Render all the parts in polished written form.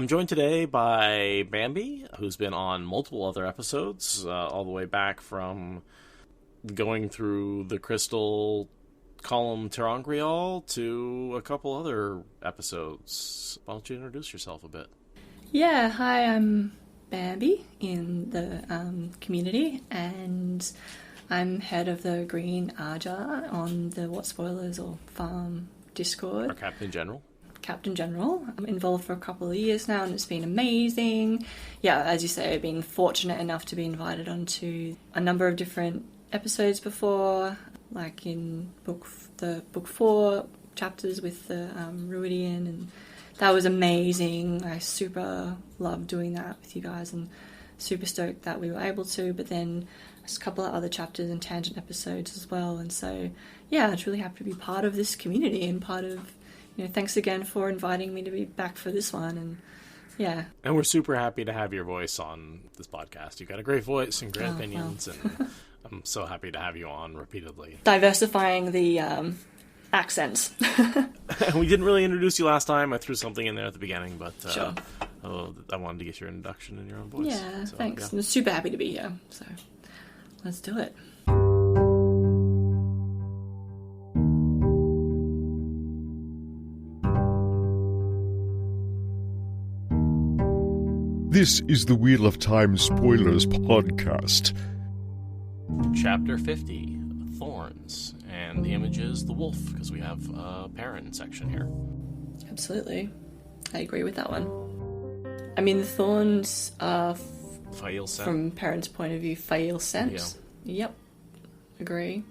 I'm joined today by Bambi, who's been on multiple other episodes, all the way back from going through the Crystal Column Terangrial to a couple other episodes. Why don't you introduce yourself a bit? Yeah, hi, I'm Bambi in the community, and I'm head of the Green Aja on the What Spoilers or Farm Discord. Our Captain General. Captain General. I'm involved for a couple of years now, and it's been amazing. Yeah, as you say, I've been fortunate enough to be invited onto a number of different episodes before, like in book 4 chapters with the Ruidian, and that was amazing. I super loved doing that with you guys, and super stoked that we were able to. But then there's a couple of other chapters and tangent episodes as well, and so yeah, I'm really happy to be part of this community and part of. Thanks again for inviting me to be back for this one, and yeah. And we're super happy to have your voice on this podcast. You've got a great voice and great opinions, and I'm so happy to have you on repeatedly. Diversifying the accents. We didn't really introduce you last time. I threw something in there at the beginning, but sure. I wanted to get your introduction in your own voice. Yeah, so, thanks. Yeah. I'm super happy to be here, so let's do it. This is the Wheel of Time Spoilers podcast. Chapter 50, Thorns. And the image is the wolf, because we have a Perrin section here. Absolutely. I agree with that one. I mean, the thorns are, Faile scent. From Perrin's point of view, Faile scent. Yeah. Yep. Agree.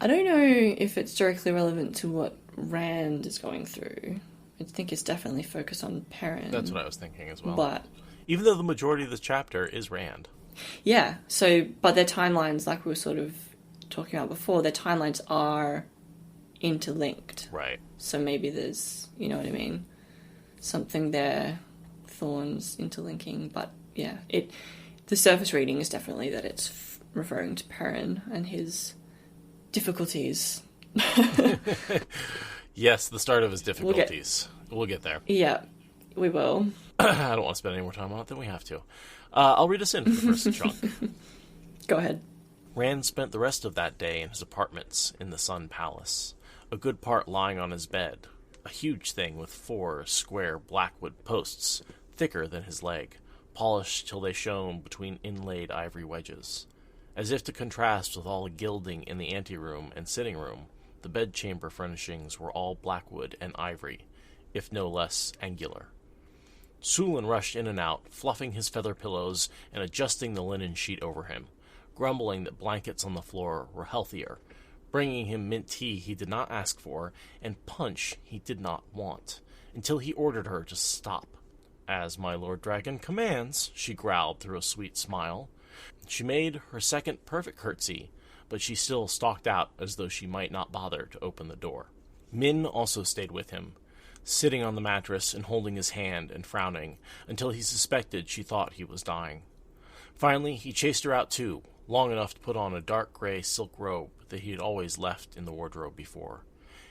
I don't know if it's directly relevant to what Rand is going through. I think it's definitely focused on Perrin. That's what I was thinking as well. But even though the majority of this chapter is Rand. Yeah, so, but their timelines, like we were sort of talking about before, their timelines are interlinked. Right. So maybe there's, you know what I mean, something there, Thorns interlinking, but yeah, the surface reading is definitely that it's referring to Perrin and his difficulties. Yes, the start of his difficulties. We'll get there. Yeah, we will. I don't want to spend any more time on it than we have to. I'll read us in for the first chunk. Go ahead. Rand spent the rest of that day in his apartments in the Sun Palace, a good part lying on his bed, a huge thing with 4 square blackwood posts, thicker than his leg, polished till they shone between inlaid ivory wedges. As if to contrast with all the gilding in the anteroom and sitting room, the bedchamber furnishings were all blackwood and ivory, if no less angular. Sulin rushed in and out, fluffing his feather pillows and adjusting the linen sheet over him, grumbling that blankets on the floor were healthier, bringing him mint tea he did not ask for, and punch he did not want, until he ordered her to stop. As my Lord Dragon commands, she growled through a sweet smile. She made her second perfect curtsy, but she still stalked out as though she might not bother to open the door. Min also stayed with him, sitting on the mattress and holding his hand and frowning, until he suspected she thought he was dying. Finally, he chased her out too, long enough to put on a dark gray silk robe that he had always left in the wardrobe before.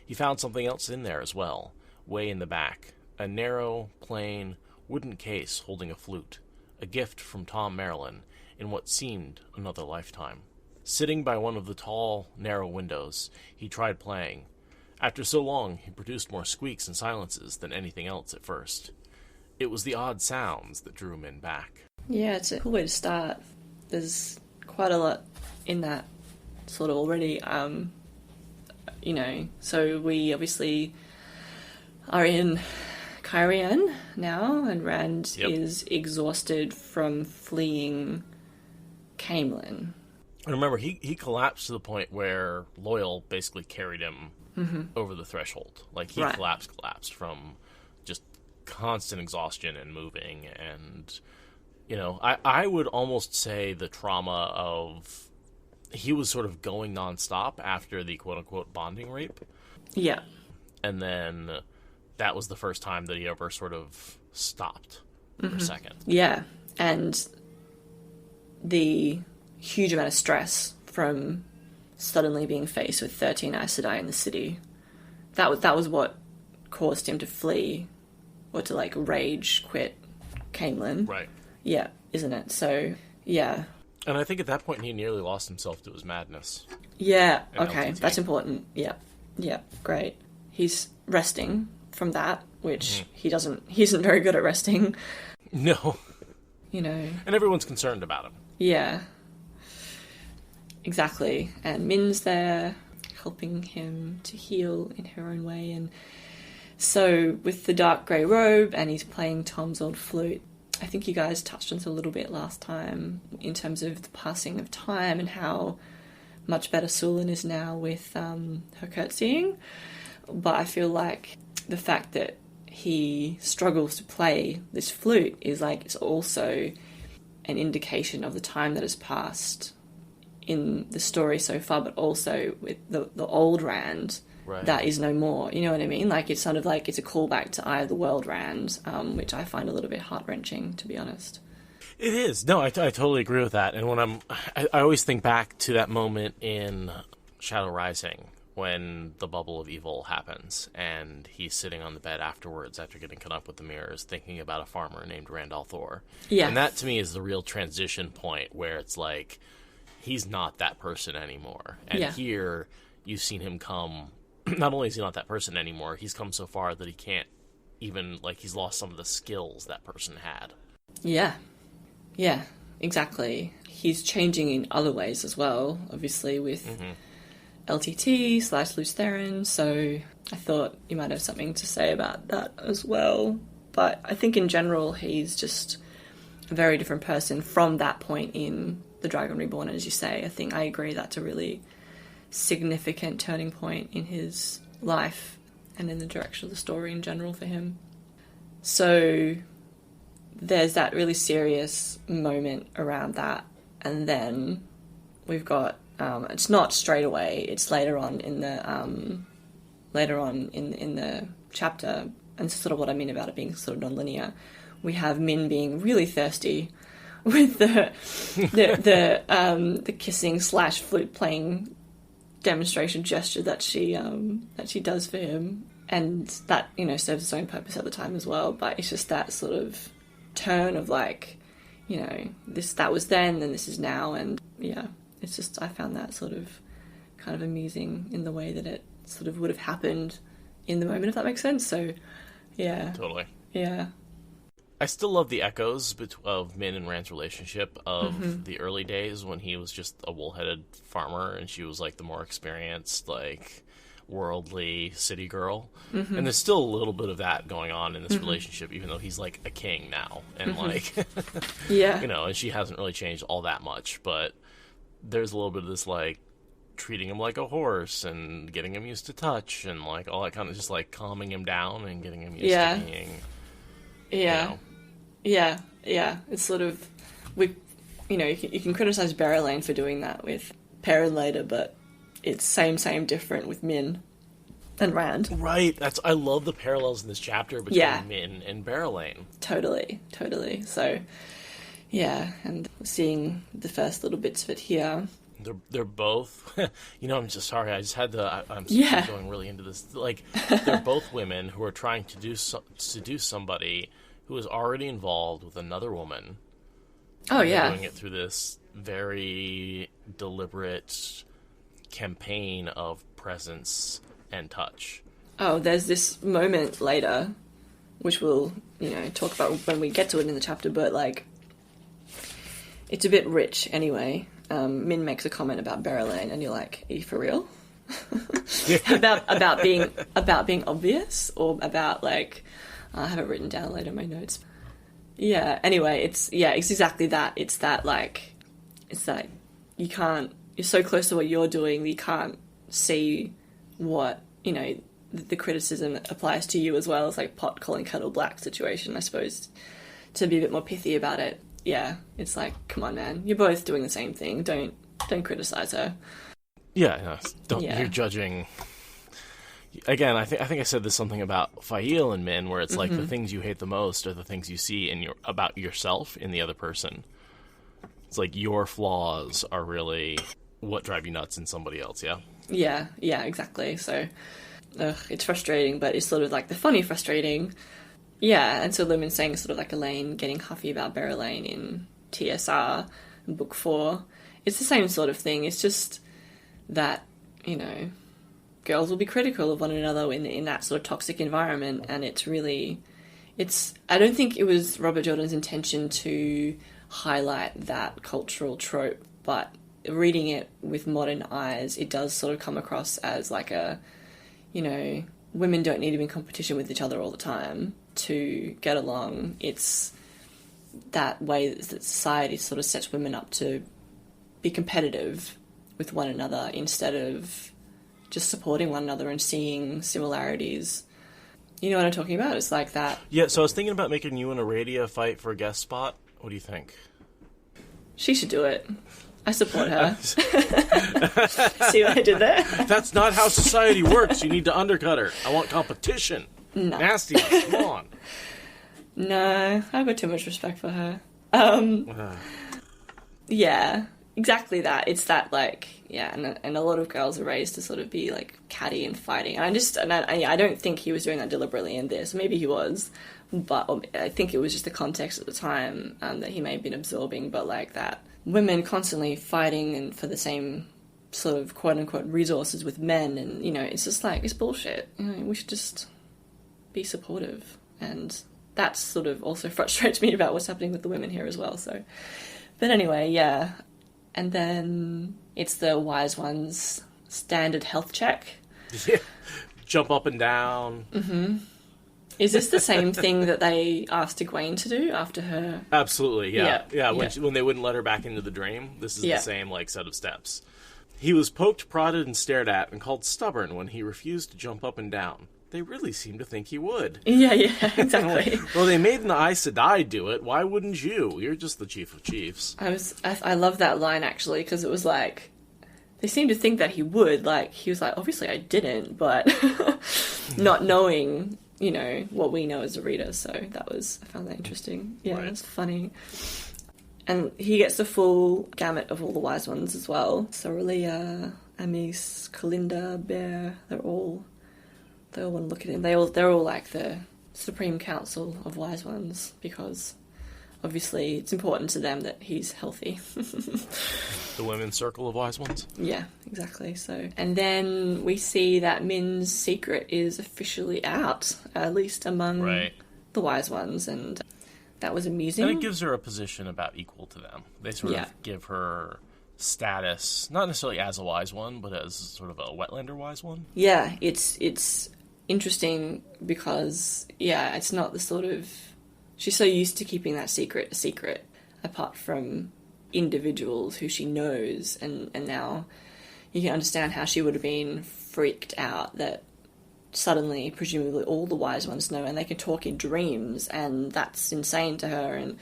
He found something else in there as well, way in the back, a narrow, plain, wooden case holding a flute, a gift from Tom Berelain in what seemed another lifetime. Sitting by one of the tall, narrow windows, he tried playing. After so long, he produced more squeaks and silences than anything else at first. It was the odd sounds that drew Min back. Yeah, it's a cool way to start. There's quite a lot in that sort of already. So we obviously are in Cairhien now, and Rand is exhausted from fleeing Camelin. And remember, he collapsed to the point where Loyal basically carried him over the threshold. Like, he collapsed from just constant exhaustion and moving. And, I would almost say the trauma of... He was sort of going nonstop after the quote-unquote bonding rape. Yeah. And then that was the first time that he ever sort of stopped for a second. Yeah, and the huge amount of stress from suddenly being faced with 13 Aes Sedai in the city. That was what caused him to flee, or to, rage quit Cainlin. Right. Yeah, isn't it? So, yeah. And I think at that point he nearly lost himself to his madness. Yeah, And okay, LTT. that's important. Yeah, great. He's resting from that, which he isn't very good at resting. No. You know. And everyone's concerned about him. Yeah. Exactly. And Min's there, helping him to heal in her own way. And so, with the dark grey robe, and he's playing Tom's old flute, I think you guys touched on this a little bit last time, in terms of the passing of time and how much better Sulin is now with her curtsying. But I feel like the fact that he struggles to play this flute is like, it's also an indication of the time that has passed in the story so far, but also with the old Rand that is no more. You know what I mean? Like, it's sort of like it's a callback to Eye of the World Rand, which I find a little bit heart-wrenching, to be honest. It is. No, I totally agree with that. And when I always think back to that moment in Shadow Rising when the bubble of evil happens and he's sitting on the bed afterwards after getting cut up with the mirrors thinking about a farmer named Randall Thor. Yeah. And that to me is the real transition point where it's like he's not that person anymore. And here you've seen him come, not only is he not that person anymore, he's come so far that he can't even, like, he's lost some of the skills that person had. Yeah, exactly. He's changing in other ways as well, obviously, with LTT/Luce Theron, so I thought you might have something to say about that as well. But I think in general he's just a very different person from that point in The Dragon Reborn, as you say. I think I agree that's a really significant turning point in his life and in the direction of the story in general for him. So there's that really serious moment around that, and then we've got it's not straight away, it's later on in the chapter, and it's sort of what I mean about it being sort of non-linear. We have Min being really thirsty with the kissing / flute playing demonstration gesture that she does for him, and that, you know, serves its own purpose at the time as well. But it's just that sort of turn of, like, you know, that was then and this is now, and yeah, it's just, I found that sort of kind of amusing in the way that it sort of would have happened in the moment, if that makes sense. So yeah, Totally. Yeah. I still love the echoes of Min and Rand's relationship of the early days when he was just a wool-headed farmer and she was like the more experienced, like, worldly city girl. And there's still a little bit of that going on in this relationship, even though he's like a king now and like Yeah. you know, and she hasn't really changed all that much, but there's a little bit of this, like, treating him like a horse and getting him used to touch and like all that kind of just like calming him down and getting him used to being, you know. Yeah, it's sort of, you know, you can criticize Berelain for doing that with Perrin later, but it's same, different with Min and Rand. Right, I love the parallels in this chapter between Min and Berelain. Totally. So, yeah, and seeing the first little bits of it here. They're both, you know, I'm just sorry, I just had I'm going really into this. Like, they're both women who are trying to seduce somebody who is already involved with another woman. Oh, yeah. Doing it through this very deliberate campaign of presence and touch. Oh, there's this moment later, which we'll, you know, talk about when we get to it in the chapter, but, like, it's a bit rich anyway. Min makes a comment about Berelain, and you're like, are you for real? about being obvious, or about, like, I have it written down later in my notes. Yeah, anyway, it's exactly that. It's that you're so close to what you're doing that you can't see what, you know, the criticism applies to you as well. It's like pot calling kettle black situation, I suppose, to be a bit more pithy about it. Yeah, it's like, come on, man, you're both doing the same thing. Don't criticize her. Yeah, you're judging. Again, I think I said this something about Faile and Min, where it's like the things you hate the most are the things you see about yourself in the other person. It's like your flaws are really what drive you nuts in somebody else. Yeah, exactly. So it's frustrating, but it's sort of like the funny frustrating, Yeah, and so Lumen's saying sort of like Elaine getting huffy about Berelain in TSR in Book 4. It's the same sort of thing. It's just that, you know, girls will be critical of one another in that sort of toxic environment, and it's really... I don't think it was Robert Jordan's intention to highlight that cultural trope, but reading it with modern eyes, it does sort of come across as like a, you know, women don't need to be in competition with each other all the time to get along. It's that way that society sort of sets women up to be competitive with one another instead of just supporting one another and seeing similarities. You know what I'm talking about? It's like that. Yeah, so I was thinking about making you and Aradia fight for a guest spot. What do you think? She should do it. I support her. See what I did there? That's not how society works. You need to undercut her. I want competition. No. Nasty. Come on. No, I've got too much respect for her. Yeah, exactly that. It's that, like, yeah, and a lot of girls are raised to sort of be, like, catty and fighting. And I don't think he was doing that deliberately in this. Maybe he was, but I think it was just the context at the time that he may have been absorbing, but, like, that women constantly fighting and for the same sort of quote-unquote resources with men, and, you know, it's just like, it's bullshit. You know, we should just be supportive, and that sort of also frustrates me about what's happening with the women here as well, so... But anyway, yeah. And then it's the Wise One's standard health check. Yeah. Jump up and down. Mm-hmm. Is this the same thing that they asked Egwene to do after her? Absolutely, yeah. Yeah. When they wouldn't let her back into the dream, this is Yeah. the same, like, set of steps. He was poked, prodded, and stared at, and called stubborn when he refused to jump up and down. They really seem to think he would. Yeah, exactly. Well, they made an Aes Sedai do it. Why wouldn't you? You're just the chief of chiefs. I love that line, actually, because it was like, they seemed to think that he would. Like, he was like, obviously I didn't, but not knowing, you know, what we know as a reader. So I found that interesting. Yeah, Right. It's funny. And he gets the full gamut of all the Wise Ones as well. So Aradia, Amis, Kalinda, Bear, they all want to look at him. They're all like the Supreme Council of Wise Ones, because obviously it's important to them that he's healthy. The women's circle of wise ones? Yeah, exactly. So, and then we see that Min's secret is officially out, at least among the Wise Ones, and that was amusing. And it gives her a position about equal to them. They sort of give her status, not necessarily as a wise one, but as sort of a wetlander wise one. Yeah, it's interesting because, yeah, it's not the sort of... She's so used to keeping that secret a secret, apart from individuals who she knows, and now you can understand how she would have been freaked out that suddenly, presumably, all the Wise Ones know, and they can talk in dreams, and that's insane to her, and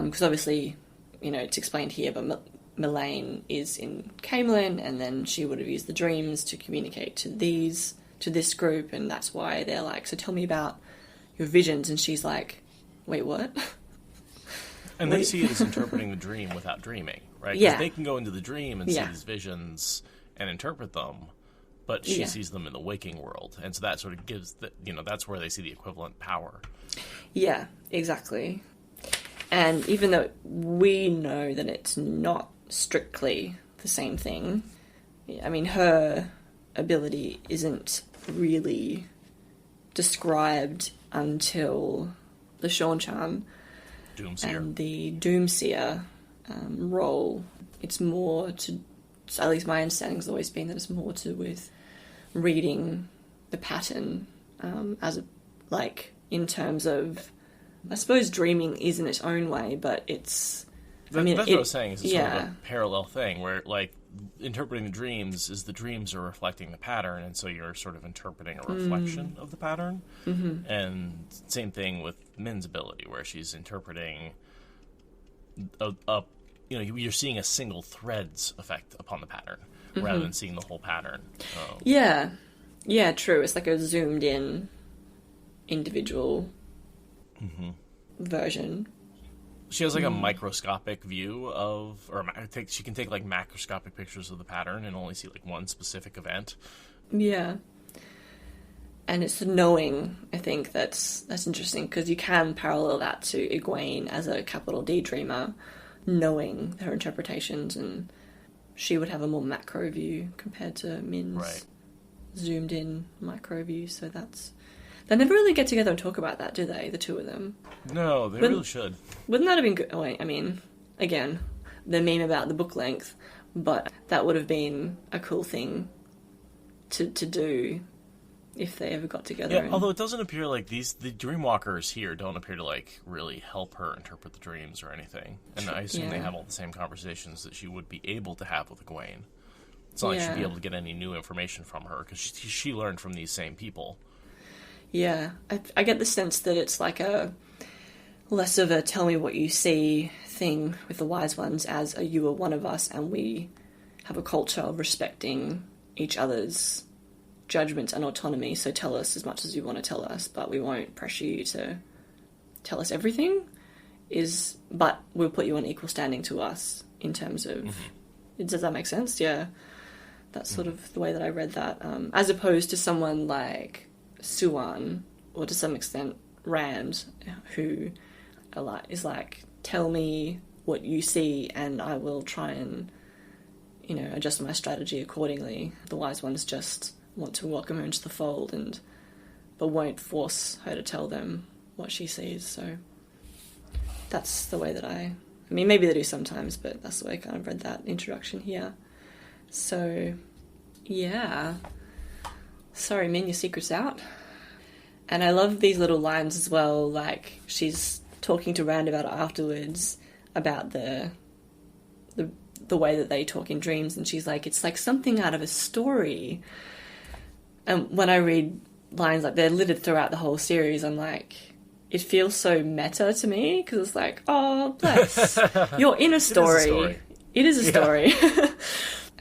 because obviously, you know, it's explained here, but Melaine is in Camelin, and then she would have used the dreams to communicate to this group, and that's why they're like, so tell me about your visions, and she's like, wait, what? And they see it as interpreting the dream without dreaming, right? 'Cause Yeah. they can go into the dream and see these visions and interpret them, but she sees them in the waking world, and so that sort of gives that's where they see the equivalent power. Yeah, exactly. And even though we know that it's not strictly the same thing, I mean, her ability isn't really described until the Sean Charm Doomseer. and the Doomseer role. It's more to, at least my understanding has always been that it's more to with reading the pattern in terms of, I suppose dreaming is in its own way, but it's... That's what I was saying, is it's sort of yeah. a parallel thing, where, like, interpreting the dreams is the dreams are reflecting the pattern, and so you're sort of interpreting a reflection of the pattern. Mm-hmm. And same thing with Min's ability, where she's interpreting you're seeing a single thread's effect upon the pattern, rather than seeing the whole pattern. Yeah, true. It's like a zoomed in individual version. She has like a microscopic view of, she can take like macroscopic pictures of the pattern and only see like one specific event. Yeah. And it's the knowing, I think, that's interesting, because you can parallel that to Egwene as a capital D dreamer, knowing her interpretations, and she would have a more macro view compared to Min's zoomed in micro view. So they never really get together and talk about that, do they, the two of them? No, they really should. Wouldn't that have been good? Oh, wait, I mean, again, the meme about the book length, but that would have been a cool thing to do if they ever got together. Yeah, although it doesn't appear like the Dreamwalkers here don't appear to, like, really help her interpret the dreams or anything. And I assume they have all the same conversations that she would be able to have with Egwene. It's not like she'd be able to get any new information from her, because she learned from these same people. Yeah, I get the sense that it's like a less of a tell me what you see thing with the wise ones, as a you are one of us and we have a culture of respecting each other's judgments and autonomy, so tell us as much as you want to tell us, but we won't pressure you to tell us everything, but we'll put you on equal standing to us in terms of... Does that make sense? Yeah. That's sort of the way that I read that. As opposed to someone like Suan, or to some extent Rand, who is like, tell me what you see and I will try and, adjust my strategy accordingly. The wise ones just want to welcome her into the fold, but won't force her to tell them what she sees. So that's the way that I mean, maybe they do sometimes, but that's the way I kind of read that introduction here. So, yeah. Sorry, Min, your secret's out. And I love these little lines as well, like she's talking to Rand about it afterwards, about the way that they talk in dreams, and she's like, it's like something out of a story. And when I read lines like they're littered throughout the whole series, I'm like, it feels so meta to me, because it's like, oh, bless, you're in a story. It is a story.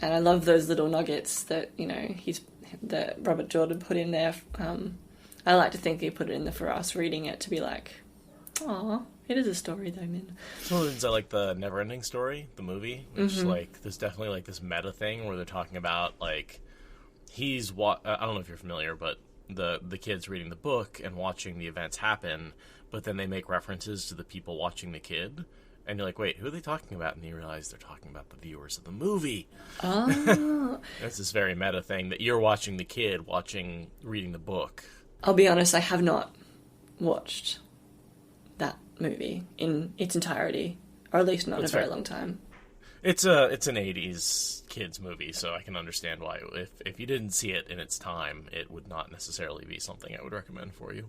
And I love those little nuggets that, that Robert Jordan put in there. I like to think he put it in there for us reading it to be like, oh, it is a story though, Min. So it's like the Neverending Story, the movie, which like there's definitely like this meta thing where they're talking about like I don't know if you're familiar, but the kids reading the book and watching the events happen, but then they make references to the people watching the kid, and you're like, wait, who are they talking about? And you realize they're talking about the viewers of the movie. Oh. It's this very meta thing that you're watching the kid reading the book. I'll be honest, I have not watched that movie in its entirety, or at least not in a very long time. It's an 80s kids movie, so I can understand why if you didn't see it in its time, it would not necessarily be something I would recommend for you.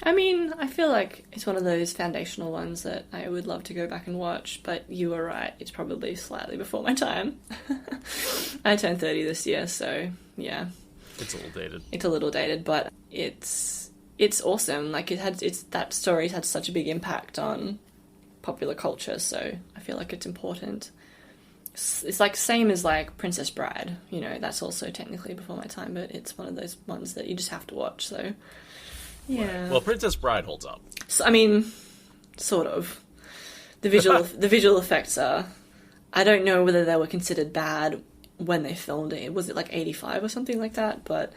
I mean, I feel like it's one of those foundational ones that I would love to go back and watch, but you were right, it's probably slightly before my time. I turned 30 this year, so yeah. It's a little dated. It's a little dated, but it's awesome. Like that story's had such a big impact on popular culture, so I feel like it's important. It's like same as like Princess Bride, that's also technically before my time, but it's one of those ones that you just have to watch, so yeah. Right. Well, Princess Bride holds up. So, I mean, sort of. The visual effects are, I don't know whether they were considered bad when they filmed it. Was it like 85 or something like that? But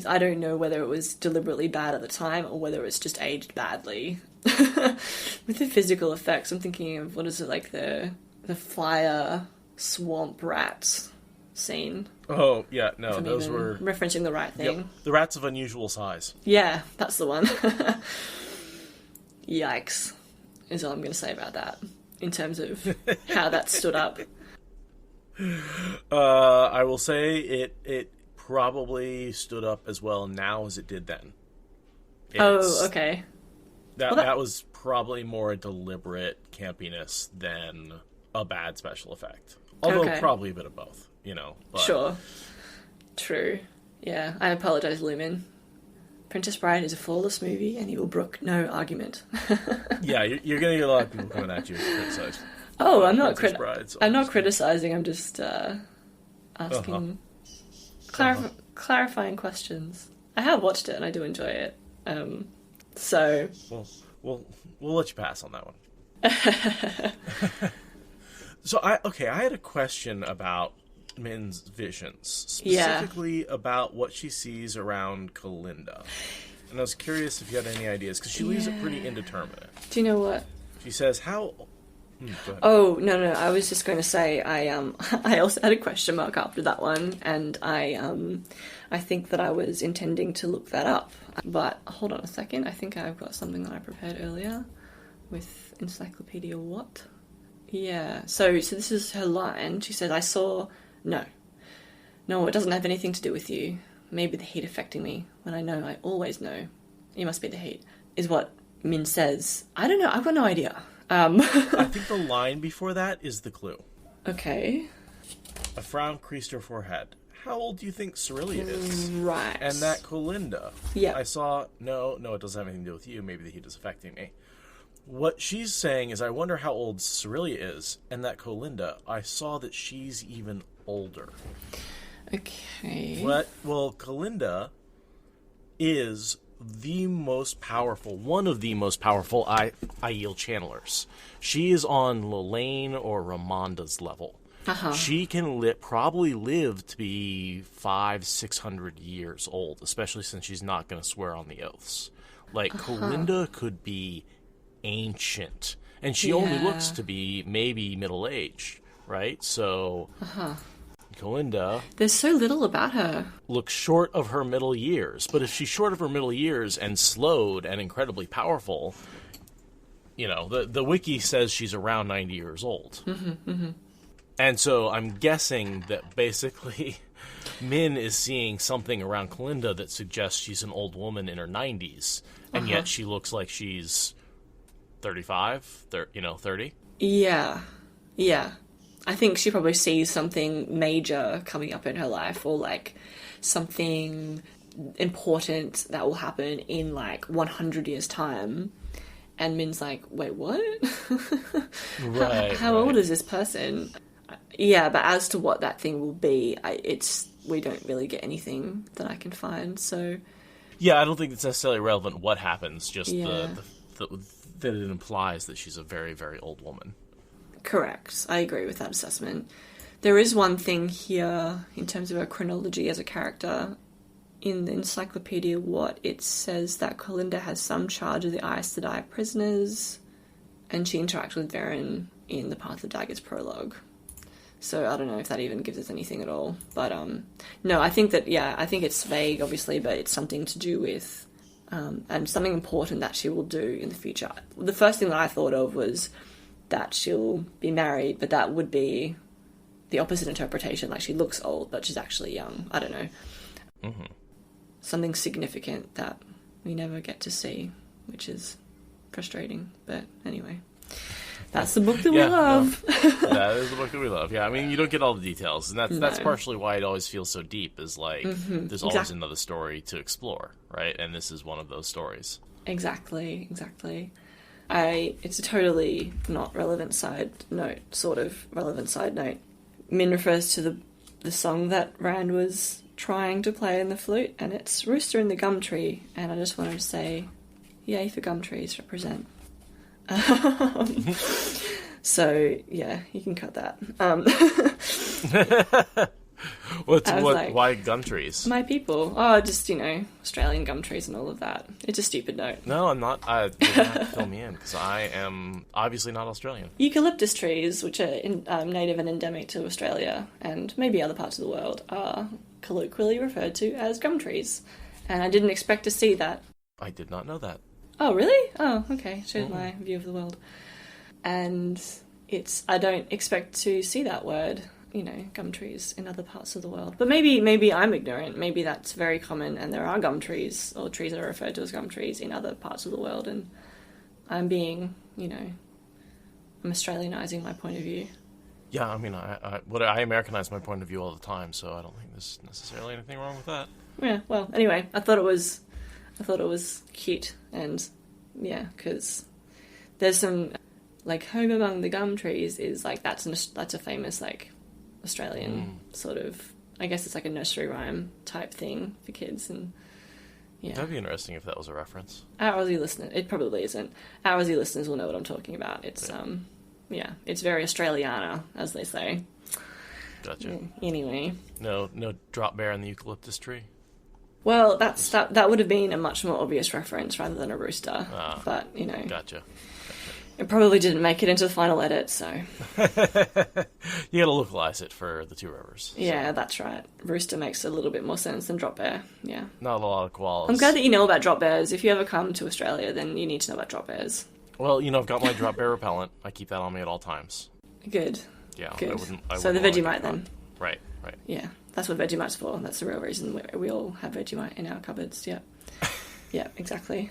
I don't know whether it was deliberately bad at the time or whether it's just aged badly. With the physical effects, I'm thinking of, what is it, like the fire swamp rats scene. Oh, yeah, no, those were... referencing the right thing. Yep. The rats of unusual size. Yeah, that's the one. Yikes, is all I'm going to say about that, in terms of how that stood up. I will say it probably stood up as well now as it did then. Okay. That was probably more a deliberate campiness than a bad special effect. Although probably a bit of both, But... Sure. True. Yeah, I apologise, Lumen. Princess Bride is a flawless movie and you will brook no argument. Yeah, you're going to get a lot of people coming at you to criticize. Oh, I'm not criticising, I'm just asking clarifying questions. I have watched it and I do enjoy it. So... We'll let you pass on that one. So I had a question about Min's visions, specifically about what she sees around Kalinda. And I was curious if you had any ideas, because she leaves it pretty indeterminate. Do you know what? She says, how... go ahead. Oh, no, I was just going to say, I also had a question mark after that one, and I think that I was intending to look that up. But hold on a second, I think I've got something that I prepared earlier with Encyclopedia What? Yeah, so this is her line. She said, I saw... No, it doesn't have anything to do with you. Maybe the heat affecting me, when I always know. You must be the heat, is what Min says. I don't know, I've got no idea. I think the line before that is the clue. Okay. A frown creased her forehead. How old do you think Cerelia is? Right. And that Kalinda. Yeah. I saw, no, it doesn't have anything to do with you. Maybe the heat is affecting me. What she's saying is, I wonder how old Cerelia is. And that Kalinda, I saw that she's even older. Okay. Well, Kalinda is one of the most powerful Aiel channelers. She is on Lelaine or Ramonda's level. Uh-huh. She can probably live to be 500-600 years old, especially since she's not going to swear on the oaths. Like, Kalinda could be ancient, and she only looks to be maybe middle-aged, right? So... Kalinda... There's so little about her. Looks short of her middle years. But if she's short of her middle years and slowed and incredibly powerful, the wiki says she's around 90 years old. And so I'm guessing that basically Min is seeing something around Kalinda that suggests she's an old woman in her 90s. And yet she looks like she's 35, 30. Yeah. I think she probably sees something major coming up in her life, or like something important that will happen in like 100 years' time. And Min's like, wait, what? How old is this person? Yeah, but as to what that thing will be, we don't really get anything that I can find. So yeah, I don't think it's necessarily relevant what happens. Just that it implies that she's a very, very old woman. Correct. I agree with that assessment. There is one thing here in terms of her chronology as a character. In the Encyclopedia What, it says that Kalinda has some charge of the Aes Sedai prisoners, and she interacts with Varen in the Path of Daggers prologue. So I don't know if that even gives us anything at all. But no, I think it's vague, obviously, but it's something to do with and something important that she will do in the future. The first thing that I thought of was that she'll be married, but that would be the opposite interpretation. Like, she looks old, but she's actually young. I don't know. Mm-hmm. Something significant that we never get to see, which is frustrating. But anyway, that's the book that we love. No, that is the book that we love. Yeah, I mean, you don't get all the details, and that's partially why it always feels so deep, is like, there's always another story to explore, right? And this is one of those stories. Exactly. It's a totally not relevant side note, sort of relevant side note. Min refers to the song that Rand was trying to play in the flute, and it's Rooster in the Gum Tree, and I just wanted to say, yay for gum trees, represent. So, yeah, you can cut that. Why gum trees? My people. Oh, just, Australian gum trees and all of that. It's a stupid note. No, I'm not. You're going to have to fill me in, because I am obviously not Australian. Eucalyptus trees, which are native and endemic to Australia, and maybe other parts of the world, are colloquially referred to as gum trees. And I didn't expect to see that. I did not know that. Oh, really? Oh, okay. Shows my view of the world. And I don't expect to see that word, gum trees in other parts of the world. But maybe I'm ignorant. Maybe that's very common, and there are gum trees, or trees that are referred to as gum trees in other parts of the world, and I'm being, I'm Australianising my point of view. Yeah, I mean, I Americanize my point of view all the time, so I don't think there's necessarily anything wrong with that. Yeah, well, anyway, I thought it was cute, and yeah, because there's some, like, home among the gum trees is like, that's a famous, like, Australian sort of, I guess it's like a nursery rhyme type thing for kids, and yeah. That'd be interesting if that was a reference. Our Aussie listeners, it probably isn't. Our Aussie listeners will know what I'm talking about. It's it's very Australiana, as they say. Gotcha. Anyway. No drop bear in the eucalyptus tree? Well, that would have been a much more obvious reference rather than a rooster. But, you know. Gotcha. It probably didn't make it into the final edit, so... You gotta localize it for the Two Rivers. Yeah, that's right. Rooster makes a little bit more sense than drop bear, yeah. Not a lot of koalas. I'm glad that you know about drop bears. If you ever come to Australia, then you need to know about drop bears. Well, I've got my drop bear repellent. I keep that on me at all times. Good. Yeah, Good. I so the wouldn't Vegemite then? Right. Yeah, that's what Vegemite's for. That's the real reason we all have Vegemite in our cupboards, yeah. Yeah, exactly.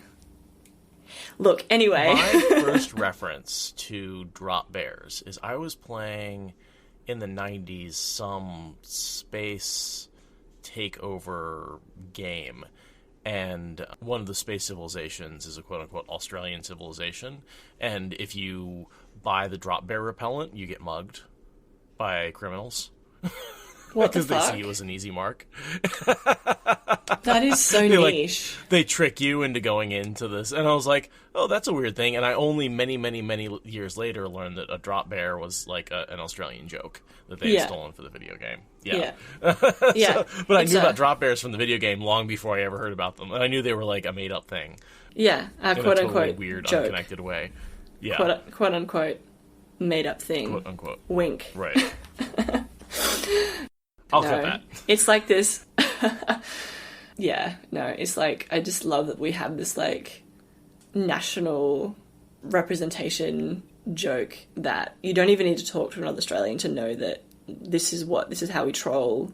Look, anyway. My first reference to drop bears is I was playing in the 90s some space takeover game, and one of the space civilizations is a quote-unquote Australian civilization, and if you buy the drop bear repellent, you get mugged by criminals. What the Because fuck? they see you as an easy mark. That is so niche. They trick you into going into this. And I was like, oh, that's a weird thing. And I only many, many, many years later learned that a drop bear was like an Australian joke that they had stolen for the video game. Yeah. Yeah. But I knew about drop bears from the video game long before I ever heard about them. And I knew they were like a made-up thing. Yeah, a In quote-unquote a totally weird, joke. unconnected way. Yeah. Quote-unquote made-up thing. Quote-unquote. Wink. Right. I'll cut that. It's like this... Yeah, no, it's like, I just love that we have this, like, national representation joke that you don't even need to talk to another Australian to know that this is how we troll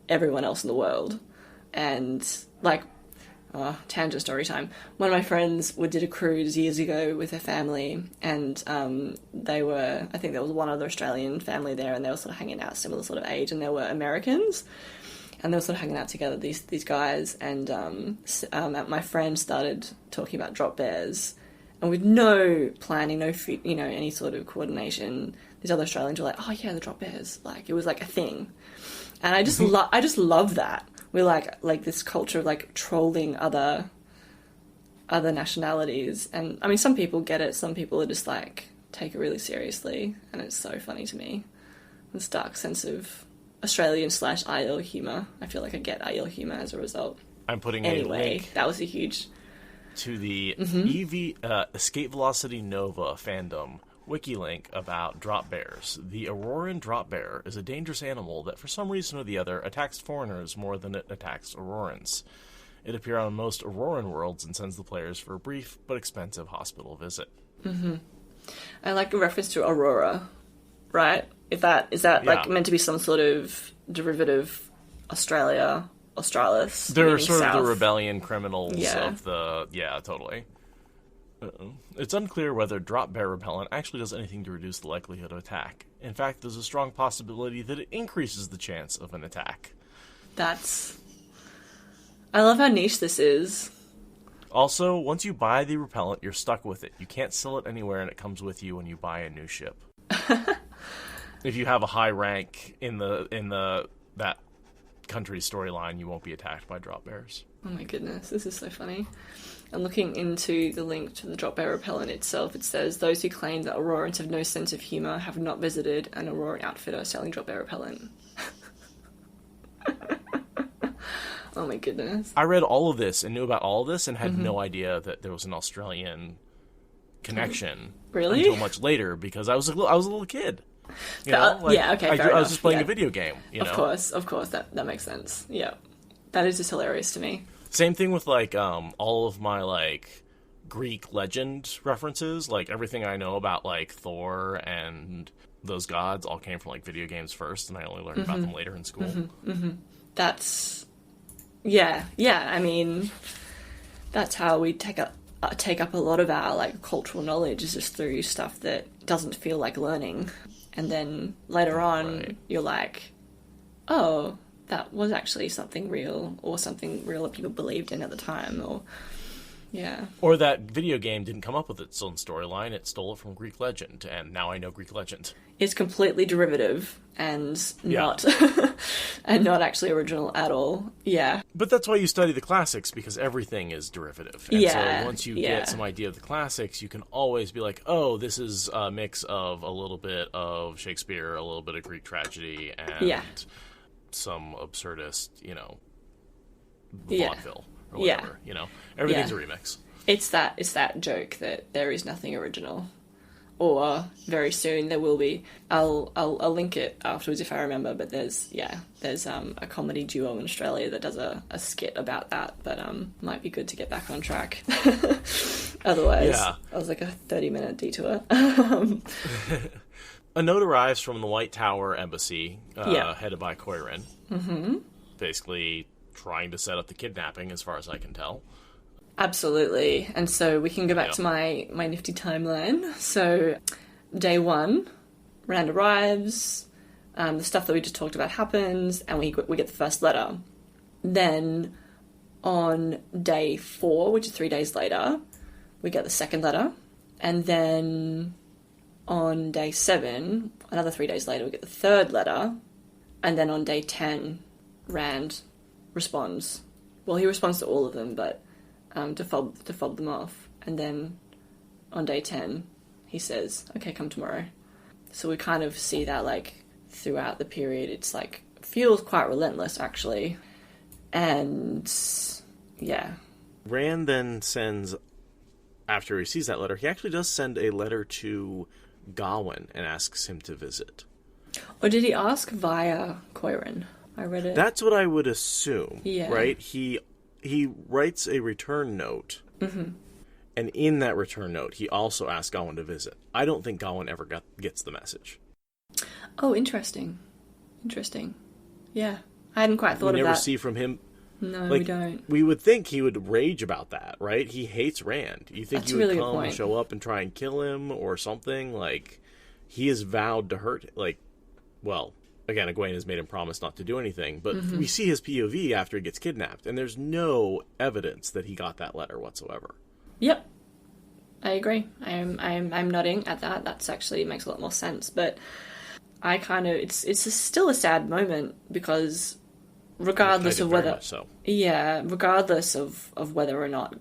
everyone else in the world. And, like, tangent story time. One of my friends did a cruise years ago with her family, and they were, I think there was one other Australian family there, and they were sort of hanging out, similar sort of age, and they were Americans. And they were sort of hanging out together, these guys, and my friend started talking about drop bears, and with no planning, no any sort of coordination, these other Australians were like, "Oh yeah, the drop bears!" Like it was like a thing, and I just love that we're like this culture of like trolling other nationalities, and I mean some people get it, some people are just like take it really seriously, and it's so funny to me, this dark sense of Australian/IL humour. I feel like I get IL humour as a result. I'm putting a link that was a huge... to the Escape Velocity Nova fandom wiki link about drop bears. The Auroran drop bear is a dangerous animal that for some reason or the other attacks foreigners more than it attacks Aurorans. It appears on most Auroran worlds and sends the players for a brief but expensive hospital visit. Mm-hmm. I like a reference to Aurora, right? Is that like meant to be some sort of derivative Australis? They're sort south? of the rebellion criminals of the... Yeah, totally. It's unclear whether drop bear repellent actually does anything to reduce the likelihood of attack. In fact, there's a strong possibility that it increases the chance of an attack. I love how niche this is. Also, once you buy the repellent, you're stuck with it. You can't sell it anywhere, and it comes with you when you buy a new ship. If you have a high rank in that country's storyline, you won't be attacked by drop bears. Oh my goodness, this is so funny. And looking into the link to the drop bear repellent itself, it says, those who claim that Aurorans have no sense of humour have not visited an Auroran outfitter selling drop bear repellent. Oh my goodness. I read all of this and knew about all of this and had no idea that there was an Australian connection. Really? Until much later, because I was a little kid. Yeah, okay, fair enough. I was just playing a video game. Of course, that makes sense. Yeah, that is just hilarious to me. Same thing with like all of my like Greek legend references. Like everything I know about like Thor and those gods all came from like video games first, and I only learned about them later in school. That's yeah. I mean, that's how we take up a lot of our like cultural knowledge, is just through stuff that doesn't feel like learning. And then later on, you're like, oh, that was actually something real, or something real that people believed in at the time, or Yeah. Or that video game didn't come up with its own storyline, it stole it from Greek legend, and now I know Greek legend. It's completely derivative and not and not actually original at all. Yeah. But that's why you study the classics, because everything is derivative. And so once you get some idea of the classics, you can always be like, oh, this is a mix of a little bit of Shakespeare, a little bit of Greek tragedy, and some absurdist, vaudeville or whatever. Everything's a remix. It's that joke that there is nothing original. Or very soon there will be. I'll link it afterwards if I remember. But there's a comedy duo in Australia that does a skit about that. But might be good to get back on track. Otherwise, I was like a 30-minute detour. A note arrives from the White Tower Embassy, headed by Cairhien. Mm-hmm. Basically trying to set up the kidnapping, as far as I can tell. Absolutely. And so we can go back to my nifty timeline. So day 1, Rand arrives, the stuff that we just talked about happens, and we get the first letter. Then on day 4, which is 3 days later, we get the second letter. And then on day 7, another 3 days later, we get the third letter. And then on day 10, Rand responds. Well, he responds to all of them, but to fob them off. And then on day 10, he says, okay, come tomorrow. So we kind of see that, like, throughout the period. It's, like, feels quite relentless, actually. And, yeah. Rand then sends, after he sees that letter, he actually does send a letter to Gawain and asks him to visit. Or did he ask via Cairhien? I read it. That's what I would assume, right? He writes a return note, and in that return note, he also asks Gawain to visit. I don't think Gawain ever gets the message. Oh, interesting. Yeah, I hadn't quite thought of that. We never see from him. No, we don't. We would think he would rage about that, right? He hates Rand. You think he would really come and show up and try and kill him or something? Like, he has vowed to hurt, again, Egwene has made him promise not to do anything, but we see his POV after he gets kidnapped, and there's no evidence that he got that letter whatsoever. Yep, I agree. I'm nodding at that. That's actually makes a lot more sense. But I kind of it's still a sad moment because regardless of whether regardless of whether or not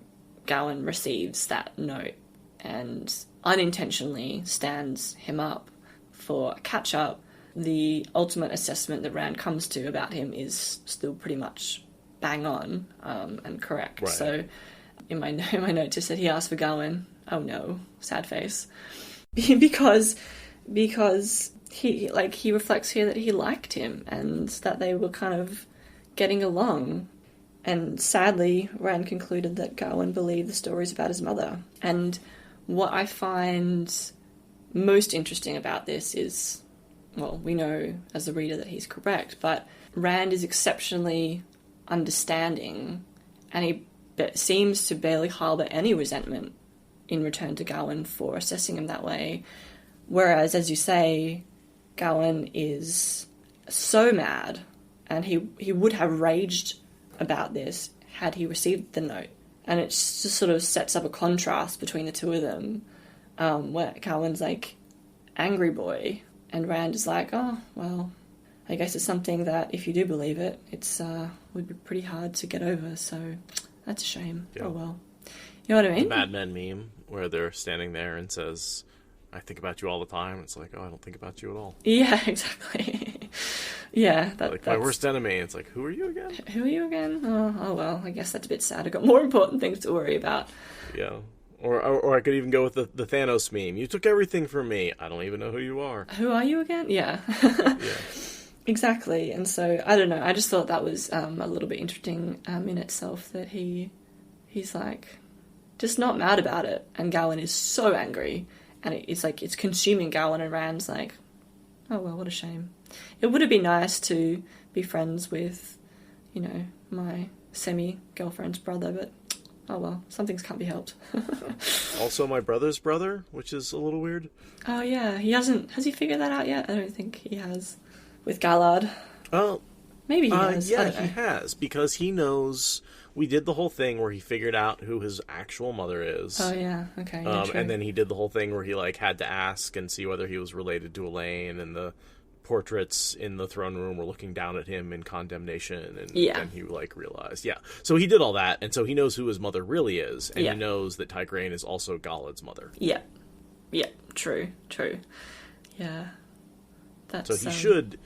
Gawain receives that note and unintentionally stands him up for a catch up. The ultimate assessment that Rand comes to about him is still pretty much bang on and correct. Right. So in my note just said he asked for Gawain. Oh no, sad face. because he reflects here that he liked him and that they were kind of getting along. And sadly, Rand concluded that Gawain believed the stories about his mother. And what I find most interesting about this is, well, we know as a reader that he's correct, but Rand is exceptionally understanding, and he seems to barely harbour any resentment in return to Gawain for assessing him that way. Whereas, as you say, Gawain is so mad, and he would have raged about this had he received the note. And it just sort of sets up a contrast between the two of them, where Gawain's like angry boy, and Rand is like, oh, well, I guess it's something that if you do believe it, it's would be pretty hard to get over, so that's a shame. Yeah. Oh, well. You know what I mean? The Mad Men meme, where they're standing there and says, I think about you all the time. It's like, oh, I don't think about you at all. Yeah, exactly. Yeah. That's my worst enemy. It's like, who are you again? Who are you again? Oh, well, I guess that's a bit sad. I've got more important things to worry about. Yeah. Or I could even go with the Thanos meme. You took everything from me. I don't even know who you are. Who are you again? Yeah. Yeah. Exactly. And so, I don't know. I just thought that was a little bit interesting in itself, that he's like, just not mad about it. And Gawain is so angry. And it's like, it's consuming Gawain, and Rand's like, oh, well, what a shame. It would have been nice to be friends with, my semi-girlfriend's brother, but oh well, some things can't be helped. Also my brother's brother, which is a little weird. Oh yeah, has he figured that out yet? I don't think he has. With Gallard. Oh, Maybe he has. I Yeah, don't know. he has, because he knows... We did the whole thing where he figured out who his actual mother is. Oh, yeah. Okay, yeah, true. And then he did the whole thing where he, like, had to ask and see whether he was related to Elaine, and the portraits in the throne room were looking down at him in condemnation, and then he, like, realized. Yeah. So he did all that, and so he knows who his mother really is, and he knows that Tigraine is also Galad's mother. Yeah. Yeah, true. Yeah. That's, so he should...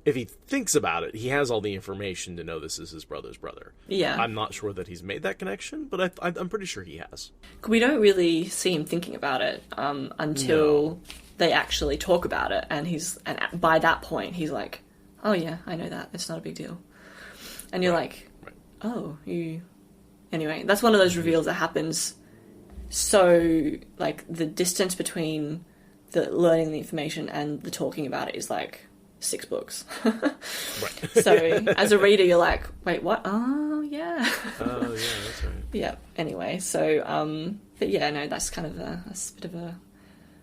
If he thinks about it, he has all the information to know this is his brother's brother. Yeah. I'm not sure that he's made that connection, but I'm pretty sure he has. We don't really see him thinking about it until they actually talk about it, and by that point, he's like, oh yeah, I know that. It's not a big deal. And you're like, oh, you... Anyway, that's one of those reveals that happens so, like, the distance between the learning the information and the talking about it is, like... 6 books. Right. So as a reader you're like, wait, what? Oh yeah. Oh yeah, that's right. Yeah, anyway, so but yeah, no, that's kind of a bit of a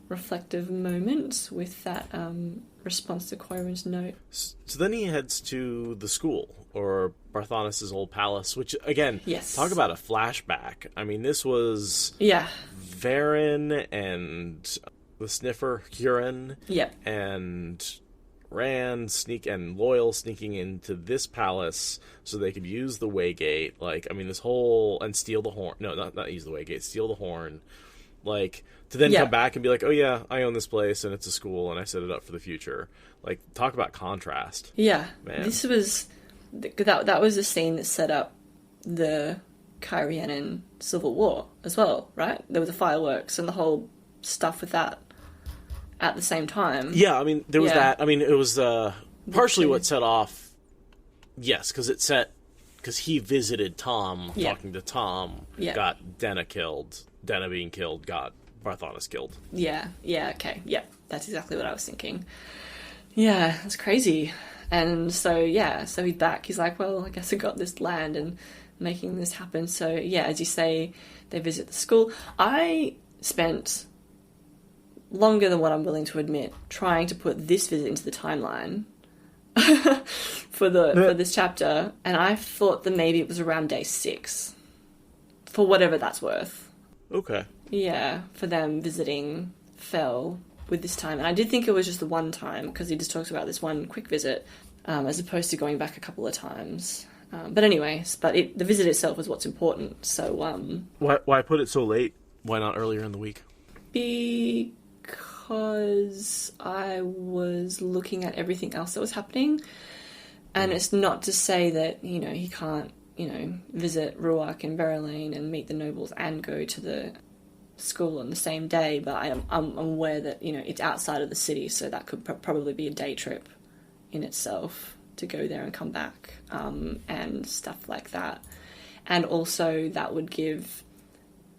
reflective moment with that response to Coiron's note. So then he heads to the school, or Barthanas' old palace, which again, talk about a flashback. I mean, this was Varen and the Sniffer Huron and Rand and Loyal sneaking into this palace so they could use the Waygate. Like, I mean, this whole... And steal the horn. No, not use the Waygate. Steal the horn. Like, to then come back and be like, oh yeah, I own this place and it's a school and I set it up for the future. Like, talk about contrast. Yeah. Man. This was... That was the scene that set up the Cairhien Civil War as well, right? There were the fireworks and the whole stuff with that. At the same time. Yeah, I mean, there was that. I mean, it was partially what set off... Yes, because he visited Tom, talking to Tom, got Denna killed. Denna being killed got Barthanas killed. Yeah, okay. Yeah, that's exactly what I was thinking. Yeah, that's crazy. And so, so he's back. He's like, well, I guess I got this land and making this happen. So, yeah, as you say, they visit the school. I spent... longer than what I'm willing to admit, trying to put this visit into the timeline for this chapter, and I thought that maybe it was around day 6, for whatever that's worth. Okay. Yeah, for them visiting Faile with this time, and I did think it was just the one time, because he just talks about this one quick visit, as opposed to going back a couple of times. But anyways, the visit itself is what's important, so... Why put it so late? Why not earlier in the week? Because I was looking at everything else that was happening, and it's not to say that, he can't, visit Ruach and Berelain and meet the nobles and go to the school on the same day, but I'm aware that, it's outside of the city, so that could probably be a day trip in itself to go there and come back, and stuff like that. And also that would give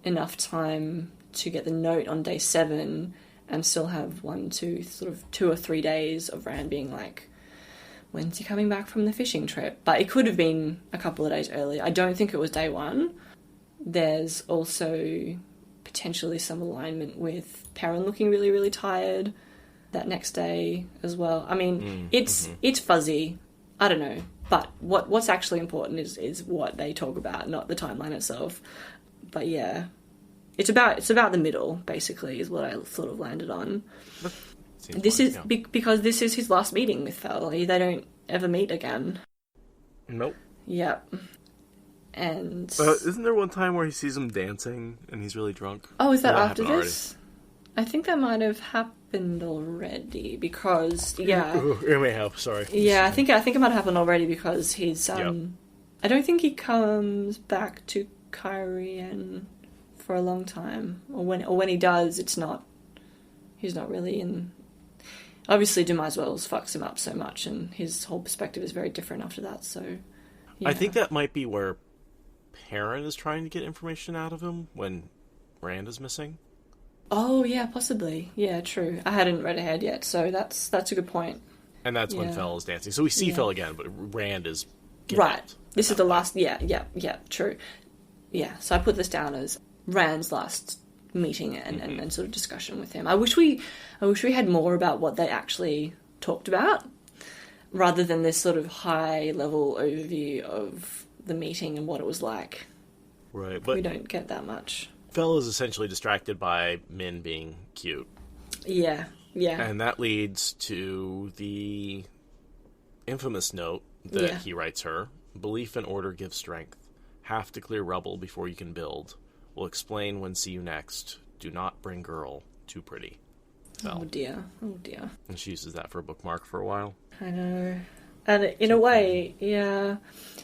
enough time to get the note on day 7 and still have 2 or 3 days of Rand being like, when's he coming back from the fishing trip? But it could have been a couple of days earlier. I don't think it was day 1. There's also potentially some alignment with Perrin looking really, really tired that next day as well. I mean, it's fuzzy. I don't know. But what's actually important is what they talk about, not the timeline itself. But yeah, it's about the middle, basically, is what I sort of landed on. This is because this is his last meeting with Faile. They don't ever meet again. Nope. Yep. And isn't there one time where he sees him dancing and he's really drunk? Oh, is that after this? I think that might have happened already because It may have. Sorry. Yeah, I think it might have happened already because he's I don't think he comes back to Cairhien for a long time, or when he does, he's not really in. Obviously, Demise Wells fucks him up so much, and his whole perspective is very different after that. So, yeah. I think that might be where Perrin is trying to get information out of him when Rand is missing. Oh yeah, possibly. Yeah, true. I hadn't read ahead yet, so that's a good point. And that's when Faile is dancing. So we see Faile again, but Rand is right. This is the last. Yeah, true. Yeah, so I put this down as Rand's last meeting and sort of discussion with him. I wish we had more about what they actually talked about. rather than this sort of high-level overview of the meeting and what it was like. Right, but we don't get that much. Faile is essentially distracted by Min being cute. Yeah. And that leads to the infamous note that he writes her. Belief and order give strength. Have to clear rubble before you can build. Will explain when see you next. Do not bring girl. Too pretty. Faile. Oh dear. And she uses that for a bookmark for a while. I know. And in a way, yeah.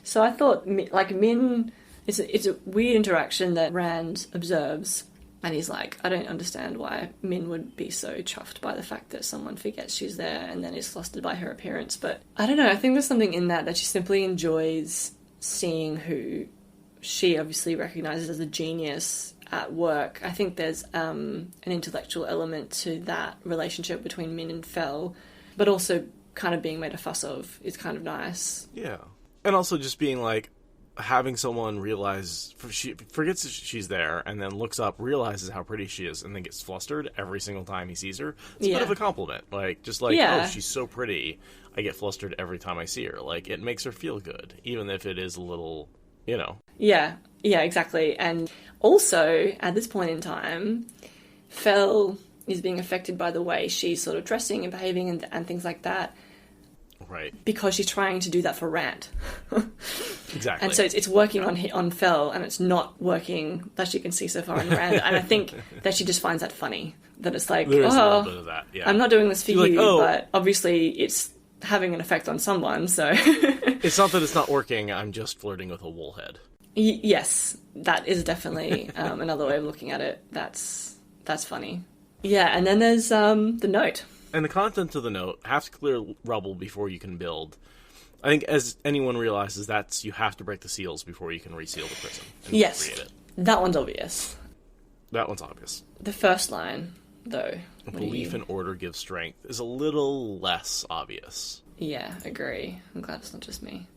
So I thought, like, Min... It's a weird interaction that Rand observes, and he's like, I don't understand why Min would be so chuffed by the fact that someone forgets she's there and then is flustered by her appearance. But I don't know, I think there's something in that she simply enjoys seeing who she obviously recognises as a genius at work. I think there's an intellectual element to that relationship between Min and Faile, but also kind of being made a fuss of is kind of nice. Yeah. And also just being like, having someone realize she forgets that she's there and then looks up, realizes how pretty she is, and then gets flustered every single time he sees her. It's a bit of a compliment. Like, just like, oh, she's so pretty, I get flustered every time I see her. Like, it makes her feel good, even if it is a little, you know. Yeah, exactly. And also, at this point in time, Faile is being affected by the way she's sort of dressing and behaving and things like that. Right. Because she's trying to do that for Rand. Exactly. And so it's working on Faile, and it's not working, that you can see so far, on Rand. And I think that she just finds that funny. That it's like, there is a little bit of that, yeah. I'm not doing this for She's you, like, but obviously it's having an effect on someone, so... It's not that it's not working, I'm just flirting with a woolhead. Yes, that is definitely another way of looking at it. That's funny. Yeah, and then there's the note. And the content of the note, have to clear rubble before you can build. I think as anyone realizes, that's you have to break the seals before you can reseal the prison. And yes, create it. That one's obvious. That one's obvious. The first line, though. Belief and order give strength is a little less obvious. Yeah, agree. I'm glad it's not just me.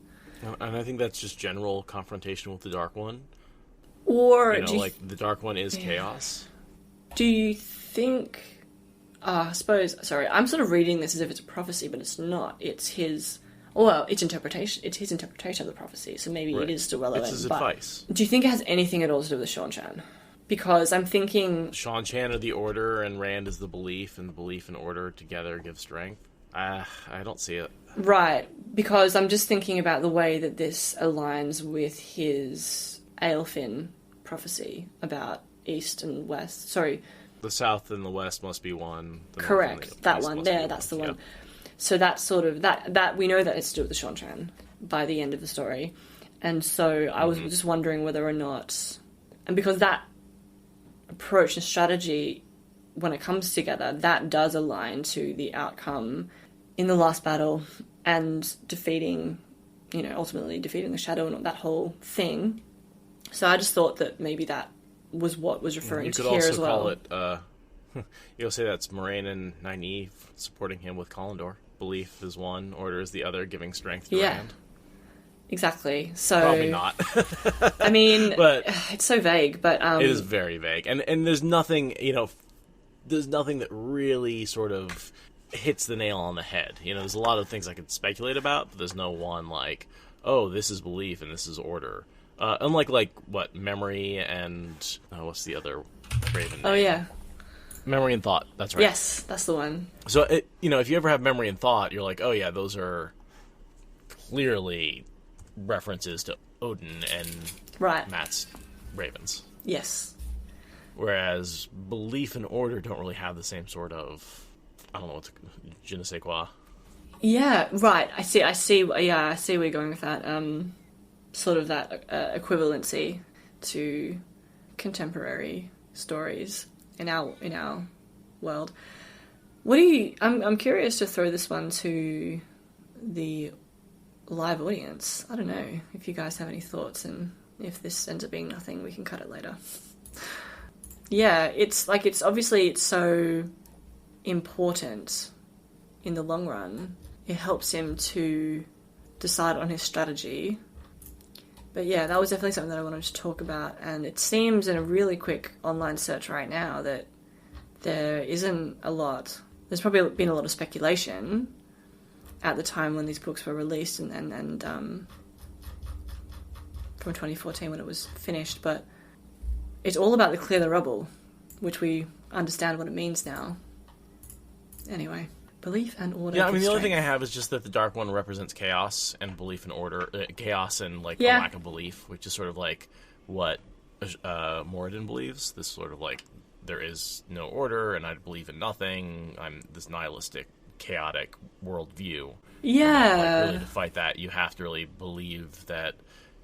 And I think that's just general confrontation with the Dark One. Or, the Dark One is chaos. Do you think... I suppose, sorry, I'm sort of reading this as if it's a prophecy, but it's not. It's his, it's interpretation. It's his interpretation of the prophecy, so maybe it is still relevant. It's his advice. Do you think it has anything at all to do with Seanchan? Because I'm thinking... Seanchan are the order, and Rand is the belief, and the belief and order together give strength. I don't see it. Right, because I'm just thinking about the way that this aligns with his Aelfin prophecy about East and West. Sorry... The South and the West must be one. Correct. That one. There, that's the one. Yep. So that's sort of... That we know that it's to do with the Seanchan by the end of the story. And so I was just wondering whether or not... And because that approach and strategy, when it comes together, that does align to the outcome in the last battle and defeating, ultimately defeating the Shadow and that whole thing. So I just thought that maybe that was what was referring to here as well. You could also call it, you'll say that's Moiraine and Nynaeve supporting him with Kalinda. Belief is one, order is the other, giving strength to Rand. Exactly. So probably not. I mean, but it's so vague, but it is very vague. And there's nothing, there's nothing that really sort of hits the nail on the head. There's a lot of things I could speculate about, but there's no one like, oh, this is belief and this is order. Unlike, memory and... what's the other Raven name? Oh, yeah. Memory and thought, that's right. Yes, that's the one. So, if you ever have memory and thought, you're like, oh, yeah, those are clearly references to Odin and Matt's ravens. Yes. Whereas belief and order don't really have the same sort of... I don't know what je ne sais quoi. Yeah, right. I see. Yeah, I see where you're going with that. Sort of that equivalency to contemporary stories in our world. What do you? I'm curious to throw this one to the live audience. I don't know if you guys have any thoughts, and if this ends up being nothing, we can cut it later. Yeah, it's obviously it's so important in the long run. It helps him to decide on his strategy. But yeah, that was definitely something that I wanted to talk about. And it seems in a really quick online search right now that there isn't a lot. There's probably been a lot of speculation at the time when these books were released and from 2014 when it was finished, but it's all about the clear the rubble, which we understand what it means now. Anyway, belief and order. Yeah, I mean, the only thing I have is just that the Dark One represents chaos and belief and order, chaos and like a lack of belief, which is sort of like what Moradin believes. This sort of like there is no order, and I believe in nothing. I'm this nihilistic, chaotic worldview. Yeah, like, really to fight that, you have to really believe that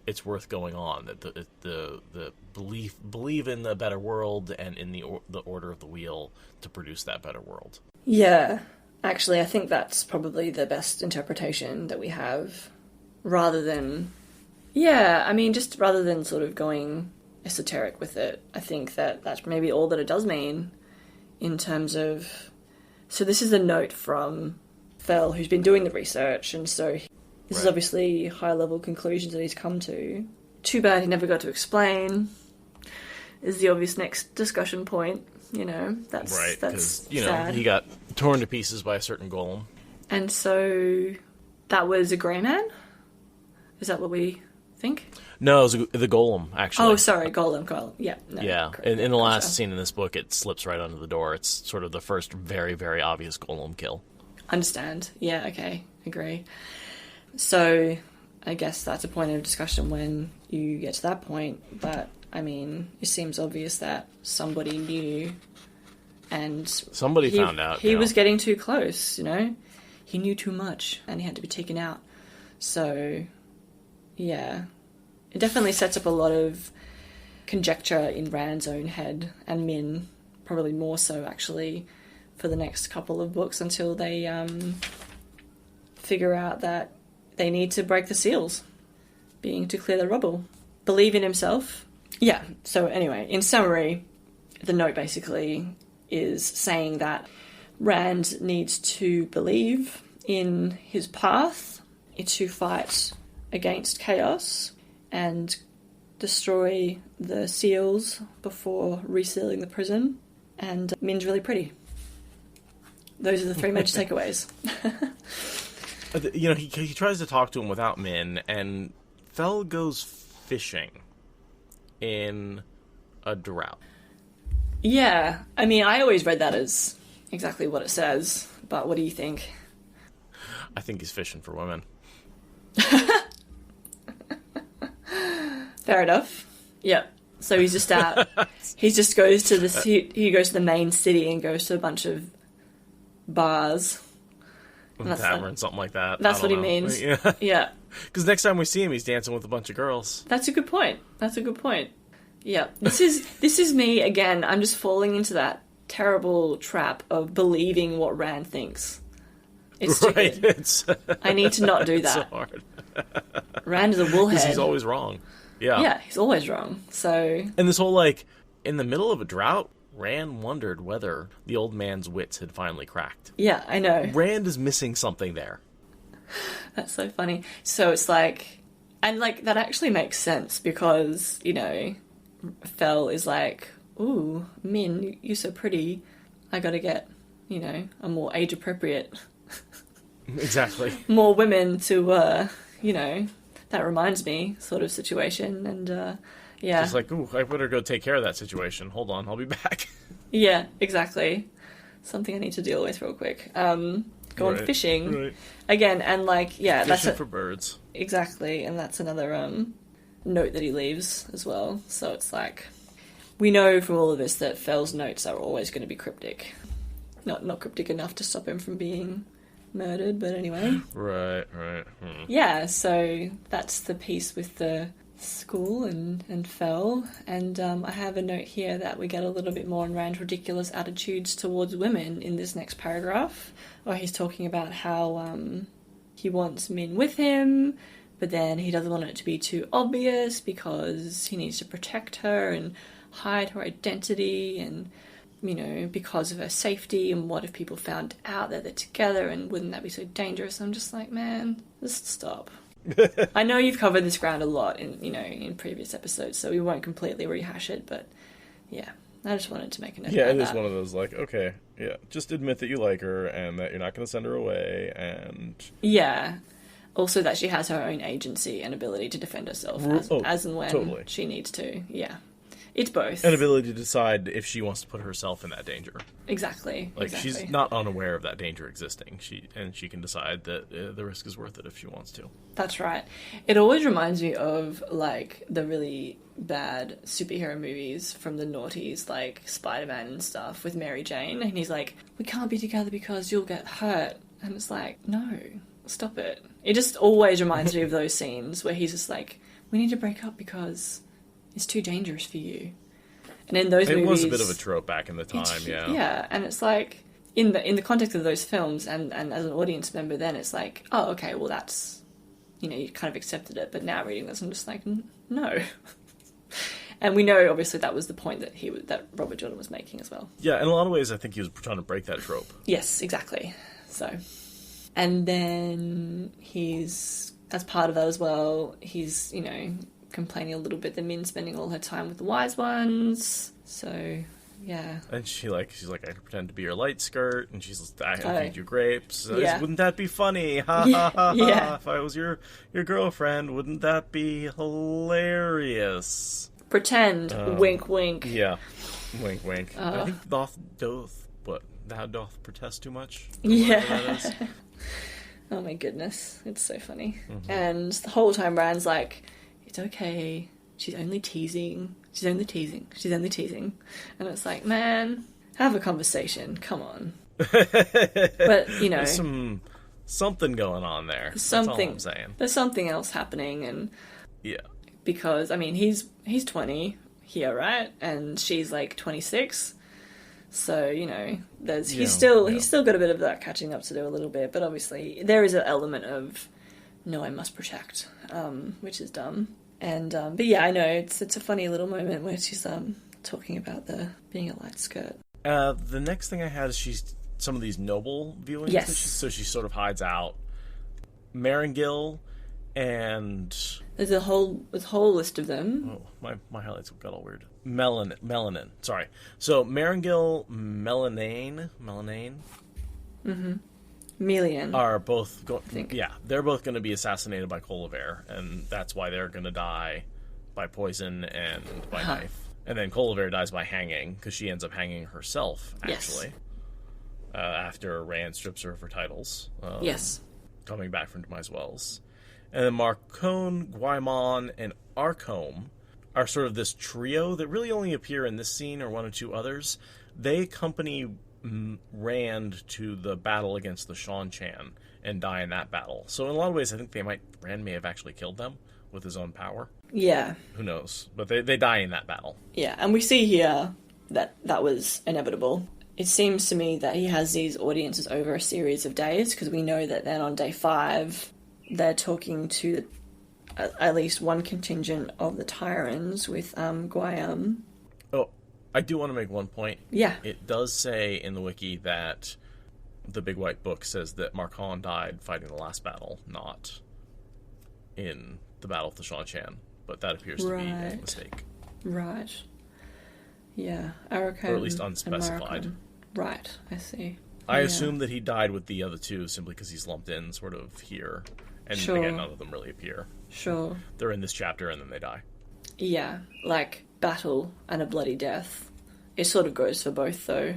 it's worth going on. That the believe in the better world and in the order of the wheel to produce that better world. Yeah, actually, I think that's probably the best interpretation that we have, rather than, just rather than sort of going esoteric with it. I think that that's maybe all that it does mean in terms of... So this is a note from Faile, who's been doing the research, and so this is obviously high-level conclusions that he's come to. Too bad he never got to explain, is the obvious next discussion point. You know, that's right, that's you know, sad. he got torn to pieces by a certain golem. And so that was a grey man? Is that what we think? No, it was the golem, actually. Oh, sorry, golem. Yeah. No, yeah, correct. in the last scene in this book, it slips right under the door. It's sort of the first very, very obvious golem kill. Understand. Yeah, okay. Agree. So I guess that's a point of discussion when you get to that point, but I mean, it seems obvious that somebody knew, and somebody found out. He was getting too close, you know? He knew too much, and he had to be taken out. So, yeah. It definitely sets up a lot of conjecture in Rand's own head, and Min, probably more so, actually, for the next couple of books until they figure out that they need to break the seals, being to clear the rubble. Believe in himself. Yeah, so anyway, in summary, the note basically is saying that Rand needs to believe in his path to fight against chaos and destroy the seals before resealing the prison, and Min's really pretty. Those are the three major takeaways. You know, he tries to talk to him without Min, and Faile goes fishing in a drought. Yeah, I mean, I always read that as exactly what it says, but what do you think? I think he's fishing for women. Fair enough. Yep. So he's just out. He just goes to he goes to the main city and goes to a bunch of bars. Tavern, something like that. That's what he means. Yeah. Yeah. Because next time we see him, he's dancing with a bunch of girls. That's a good point. Yeah. This is me again. I'm just falling into that terrible trap of believing what Rand thinks. It's stupid. Right. I need to not do that. It's so hard. Rand is a woolhead. Because he's always wrong. Yeah. Yeah, he's always wrong. So. And this whole, like, in the middle of a drought, Rand wondered whether the old man's wits had finally cracked. Yeah, I know. Rand is missing something there. That's so funny. So it's like, and like that actually makes sense because, you know, Faile is like, ooh, Min, you're so pretty. I gotta get, you know, a more age appropriate. Exactly. More women to, you know, that reminds me sort of situation. And, yeah. Just like, ooh, I better go take care of that situation. Hold on, I'll be back. Yeah, exactly. Something I need to deal with real quick. Go on fishing. Right. Again, and like, yeah. Fishing for birds. Exactly, and that's another note that he leaves as well. So it's like, we know from all of this that Faile's notes are always going to be cryptic. Not cryptic enough to stop him from being murdered, but anyway. Right. Yeah, so that's the piece with the school and Faile, and I have a note here that we get a little bit more on Rand's ridiculous attitudes towards women in this next paragraph, where he's talking about how he wants Min with him, but then he doesn't want it to be too obvious because he needs to protect her and hide her identity, and, you know, because of her safety, and what if people found out that they're together, and wouldn't that be so dangerous? I'm just like, man, just stop. I know you've covered this ground a lot in previous episodes, so we won't completely rehash it, but yeah, I just wanted to make a note Yeah, about it is that. one of those, like, okay, yeah, just admit that you like her and that you're not going to send her away, and... Yeah. Also that she has her own agency and ability to defend herself as and when totally. she needs to. Yeah. It's both. An ability to decide if she wants to put herself in that danger. Exactly. Like, exactly. she's not unaware of that danger existing. She can decide that the risk is worth it if she wants to. That's right. It always reminds me of, like, the really bad superhero movies from the noughties, like Spider-Man and stuff, with Mary Jane. And he's like, we can't be together because you'll get hurt. And it's like, no, stop it. It just always reminds me of those scenes where he's just like, we need to break up because it's too dangerous for you. And in those movies... It was a bit of a trope back in the time, yeah. Yeah, and it's like, in the context of those films, and as an audience member then, it's like, oh, okay, well that's... You know, you kind of accepted it, but now reading this, I'm just like, no. And we know, obviously, that was the point that Robert Jordan was making as well. Yeah, in a lot of ways, I think he was trying to break that trope. Yes, exactly. So... And then he's, as part of that as well, he's, you know, complaining a little bit that Min's spending all her time with the wise ones. So, yeah. And she's like, I could pretend to be your light skirt, and she's like, I feed you grapes. Yeah. Wouldn't that be funny? Ha ha ha Yeah. ha. If I was your girlfriend, wouldn't that be hilarious? Pretend, wink wink. Yeah. Wink wink. I think thou doth protest too much? Yeah. That is. Oh my goodness, it's so funny. Mm-hmm. And the whole time Rand's like, it's okay, she's only teasing. And it's like, man, have a conversation, come on. But, you know... There's something going on there. That's all I'm saying. There's something else happening, and... Yeah. Because, I mean, he's 20 here, right? And she's like 26. So, you know, he's still got a bit of that catching up to do a little bit, but obviously there is an element of, no, I must protect, which is dumb. And, but yeah, I know, it's a funny little moment where she's talking about being a light skirt. The next thing I had is some of these noble viewings. Yes. So she sort of hides out. Marengil and... There's a whole list of them. Oh, my highlights got all weird. Melanin. Sorry. So Marengil, Melanane. Mm-hmm. Melian. Are both they're both going to be assassinated by Colliver, and that's why they're going to die by poison and by knife. And then Colliver dies by hanging because she ends up hanging herself. Actually, after Rand strips her of her titles. Yes. Coming back from Demise Wells. And then Marcone, Guaimon, and Arcombe are sort of this trio that really only appear in this scene or one or two others. They accompany Rand to the battle against the Shan-Chan and die in that battle. So in a lot of ways, I think Rand may have actually killed them with his own power. Yeah. Who knows? But they die in that battle. Yeah, and we see here that was inevitable. It seems to me that he has these audiences over a series of days, because we know that then on day 5... they're talking to at least one contingent of the Tyrants with Guayam. Oh, I do want to make one point. Yeah. It does say in the wiki that the Big White Book says that Marcon died fighting the last battle, not in the Battle of the Shan-Chan. But that appears to be a mistake. Right. Yeah. Aracombe, or at least unspecified. Right, I see. I assume that he died with the other two simply because he's lumped in sort of here. And again, none of them really appear. Sure. They're in this chapter and then they die. Yeah, like battle and a bloody death. It sort of goes for both, though,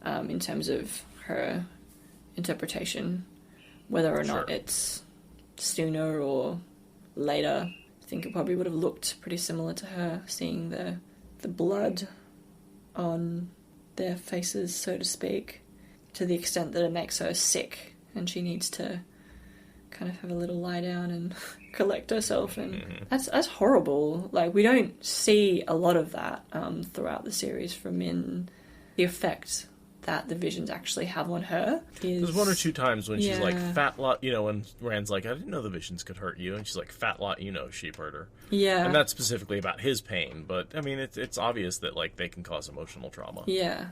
in terms of her interpretation. Whether or not it's sooner or later, I think it probably would have looked pretty similar to her, seeing the blood on their faces, so to speak, to the extent that it makes her sick and she needs to kind of have a little lie down and collect herself, and that's horrible. Like, we don't see a lot of that throughout the series from Min. The effect that the visions actually have on her is... There's one or two times when she's like, fat lot, when Rand's like, I didn't know the visions could hurt you, and she's like, fat lot, sheep herder. Yeah. And that's specifically about his pain, but, I mean, it's obvious that, like, they can cause emotional trauma. Yeah.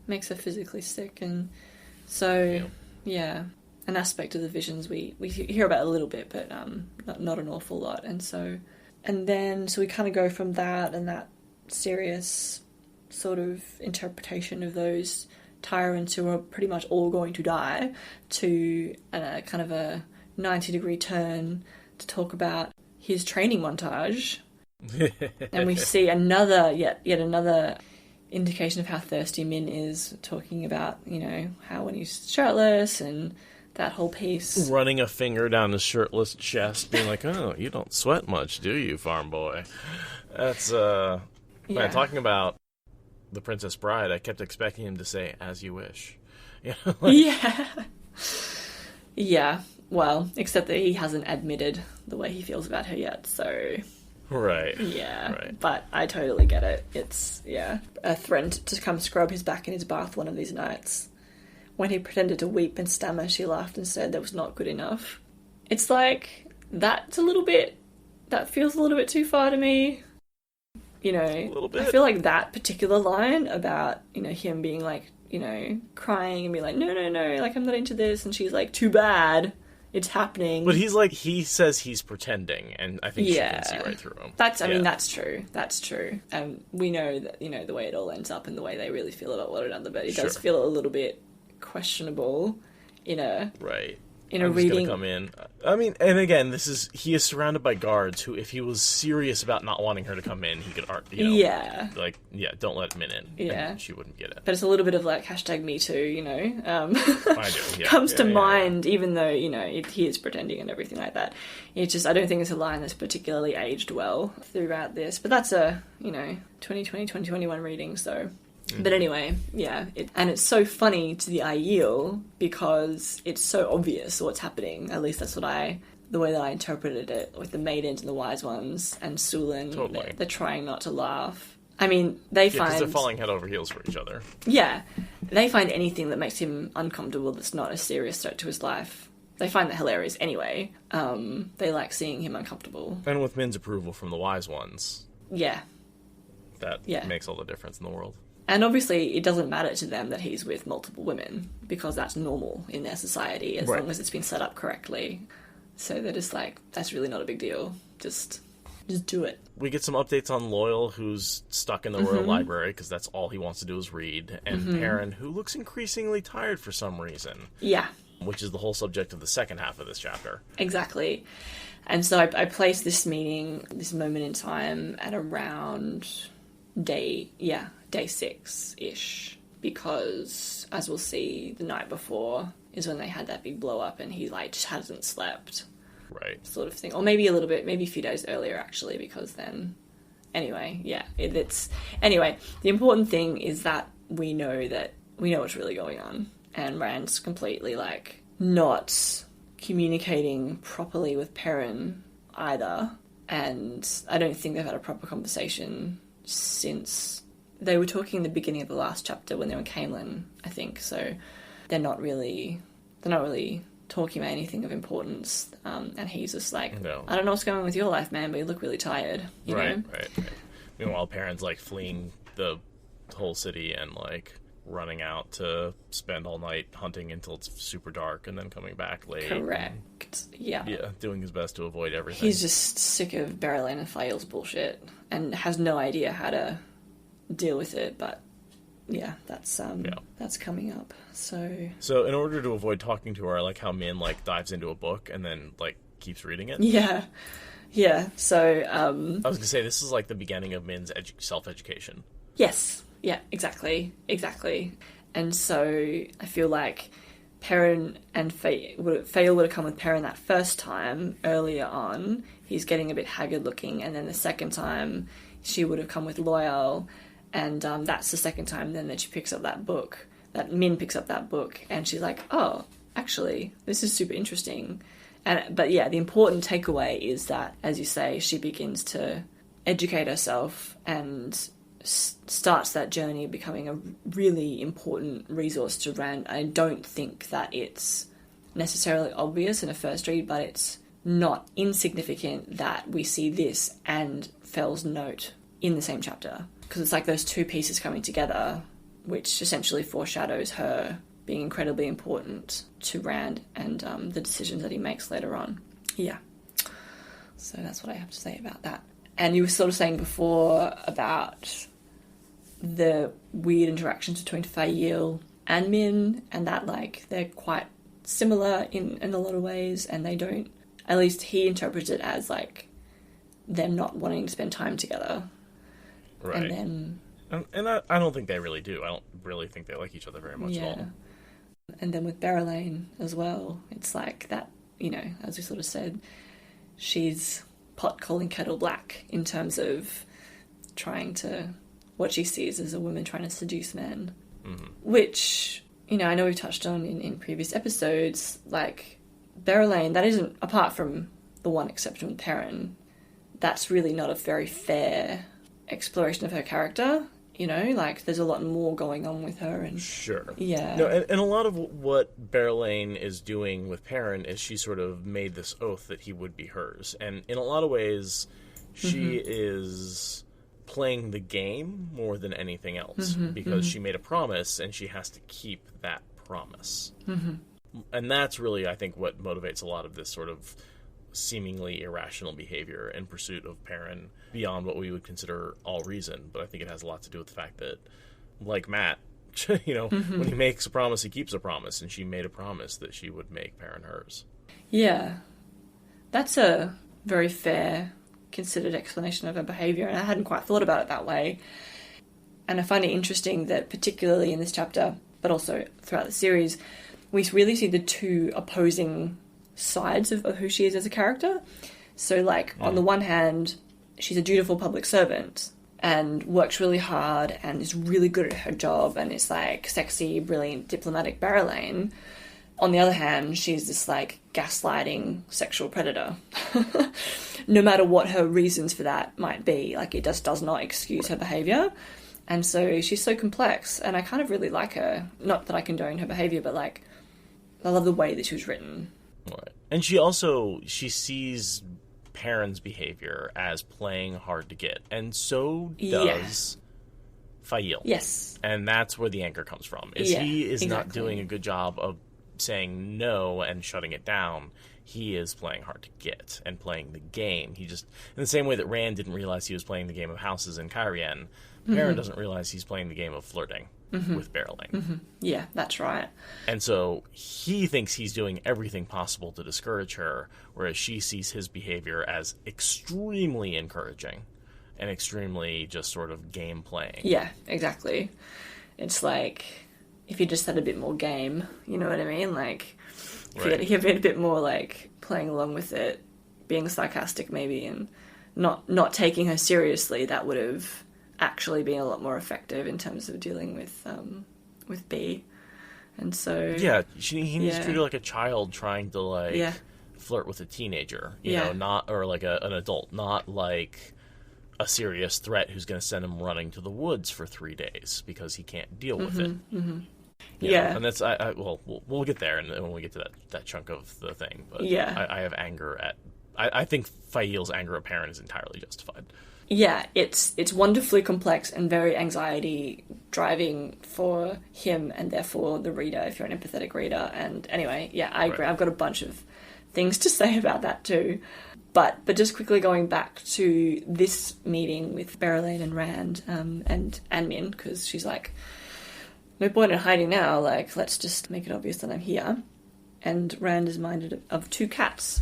Makes her physically sick, and so, an aspect of the visions we hear about a little bit, but not an awful lot. And then we kind of go from that and that serious sort of interpretation of those tyrants who are pretty much all going to die to kind of a 90-degree turn to talk about his training montage. And we see yet another indication of how thirsty Min is, talking about, how when he's shirtless and that whole piece. Running a finger down his shirtless chest, being like, oh, you don't sweat much, do you, farm boy? That's, man, talking about The Princess Bride, I kept expecting him to say, as you wish. Yeah. Yeah. Well, except that he hasn't admitted the way he feels about her yet, so... Right. Yeah. Right. But I totally get it. It's, a threat to come scrub his back in his bath one of these nights. When he pretended to weep and stammer, she laughed and said that was not good enough. It's like, that feels a little bit too far to me. A little bit. I feel like that particular line about, him being like, crying and be like, no, like, I'm not into this. And she's like, too bad. It's happening. But he says he's pretending, and I think she can see right through him. I mean, that's true. That's true. And we know that, the way it all ends up and the way they really feel about one another, but it does feel a little bit questionable in a reading. Come in. I mean, and again, he is surrounded by guards who, if he was serious about not wanting her to come in, he could, don't let Min in. Yeah, and she wouldn't get it. But it's a little bit of like #MeToo, I do. Yeah. comes to mind, even though he is pretending and everything like that. It's just, I don't think it's a line that's particularly aged well throughout this. But that's a 2020, 2021 reading, so. But anyway, and it's so funny to the Aiel because it's so obvious what's happening. At least that's the way that I interpreted it, with the maidens and the wise ones and Sulin. Totally. They're trying not to laugh. I mean, because they're falling head over heels for each other. Yeah, they find anything that makes him uncomfortable that's not a serious threat to his life. They find that hilarious anyway. They like seeing him uncomfortable. And with Min's approval from the wise ones. Yeah. That makes all the difference in the world. And obviously, it doesn't matter to them that he's with multiple women, because that's normal in their society, as long as it's been set up correctly. So they're just like, that's really not a big deal. Just do it. We get some updates on Loyal, who's stuck in the Royal Library, because that's all he wants to do is read. And Perrin, who looks increasingly tired for some reason. Yeah. Which is the whole subject of the second half of this chapter. Exactly. And so I placed this moment in time at around day 6-ish, because as we'll see, the night before is when they had that big blow up and he just hasn't slept, right, sort of thing. Or maybe a little bit, maybe a few days earlier actually, because then anyway, the important thing is that we know what's really going on, and Rand's completely not communicating properly with Perrin either, and I don't think they've had a proper conversation since they were talking in the beginning of the last chapter when they were in Cairhien, I think. So they're not really talking about anything of importance. And he's just like, no. I don't know what's going on with your life, man, but you look really tired. You know? Right. Meanwhile, Perrin's fleeing the whole city and running out to spend all night hunting until it's super dark and then coming back late. Correct. Yeah. Yeah, doing his best to avoid everything. He's just sick of Berelain and Faile's bullshit and has no idea how to deal with it, but that's coming up. So in order to avoid talking to her, I like how Min dives into a book and then keeps reading it. Yeah. So I was gonna say, this is the beginning of Min's self-education. Yes. Yeah, exactly. And so I feel like Perrin and Faile would have come with Perrin that first time earlier on. He's getting a bit haggard looking, and then the second time she would have come with Loyal, and that's the second time then that she picks up that book, that Min picks up that book, and she's like, oh, actually, this is super interesting. But the important takeaway is that, as you say, she begins to educate herself and starts that journey of becoming a really important resource to Rand. I don't think that it's necessarily obvious in a first read, but it's not insignificant that we see this and Fell's note in the same chapter, because it's those two pieces coming together, which essentially foreshadows her being incredibly important to Rand and the decisions that he makes later on. Yeah. So that's what I have to say about that. And you were sort of saying before about the weird interactions between Faile and Min, and that, like, they're quite similar in a lot of ways, and they don't, at least he interprets it as, like, them not wanting to spend time together. Right. And then... And I don't think they really do. I don't really think they like each other very much at all. And then with Berelain as well, it's like that, you know, as we sort of said, she's pot calling kettle black in terms of trying to, what she sees as a woman trying to seduce men. Mm-hmm. Which, you know, I know we've touched on in previous episodes, like, Berelain, that isn't, apart from the one exception with Perrin, that's really not a very fair exploration of her character. You know, like, there's a lot more going on with her. And sure. Yeah. No, and a lot of what Berelain is doing with Perrin is she sort of made this oath that he would be hers. And in a lot of ways, she is playing the game more than anything else. Because she made a promise, and she has to keep that promise. And that's really, I think, what motivates a lot of this sort of seemingly irrational behavior in pursuit of Perrin beyond what we would consider all reason. But I think it has a lot to do with the fact that, like Matt, you know, when he makes a promise, he keeps a promise, and she made a promise that she would make Perrin hers. Yeah. That's a very fair, considered explanation of her behaviour, and I hadn't quite thought about it that way. And I find it interesting that, particularly in this chapter, but also throughout the series, we really see the two opposing sides of who she is as a character. So, like, on the one hand, she's a dutiful public servant and works really hard and is really good at her job and is, like, sexy, brilliant, diplomatic Berelain. On the other hand, she's this, like, gaslighting sexual predator. No matter what her reasons for that might be, like, it just does not excuse her behaviour. And so she's so complex, and I kind of really like her. Not that I condone her behaviour, but, like, I love the way that she was written. Right. And she sees Perrin's behavior as playing hard to get, and so does Faile. Yes. And that's where the anger comes from. He is not doing a good job of saying no and shutting it down. He is playing hard to get and playing the game. He just, in the same way that Rand didn't realize he was playing the game of houses in Cairhien, Perrin doesn't realize he's playing the game of flirting with Berelain. Yeah, that's right. And so he thinks he's doing everything possible to discourage her, whereas she sees his behavior as extremely encouraging and extremely just sort of game playing. Yeah, exactly. It's like, if you just had a bit more game, you know what I mean? Like, if you had a bit more, like, playing along with it, being sarcastic maybe, and not taking her seriously, that would have actually been a lot more effective in terms of dealing with B. And so he needs to treat her like a child trying to, like, flirt with a teenager, you know, not, or like an adult, not like a serious threat who's going to send him running to the woods for 3 days because he can't deal with it. You know? And that's we'll get there, and when we get to that chunk of the thing. But I have anger at. I think Faile's anger at Perrin is entirely justified. Yeah, it's wonderfully complex and very anxiety driving for him and therefore the reader, if you're an empathetic reader. And anyway, I agree. I've got a bunch of things to say about that too. But just quickly going back to this meeting with Berelain and Rand and Min, because she's like, no point in hiding now, like, let's just make it obvious that I'm here. And Rand is minded of two cats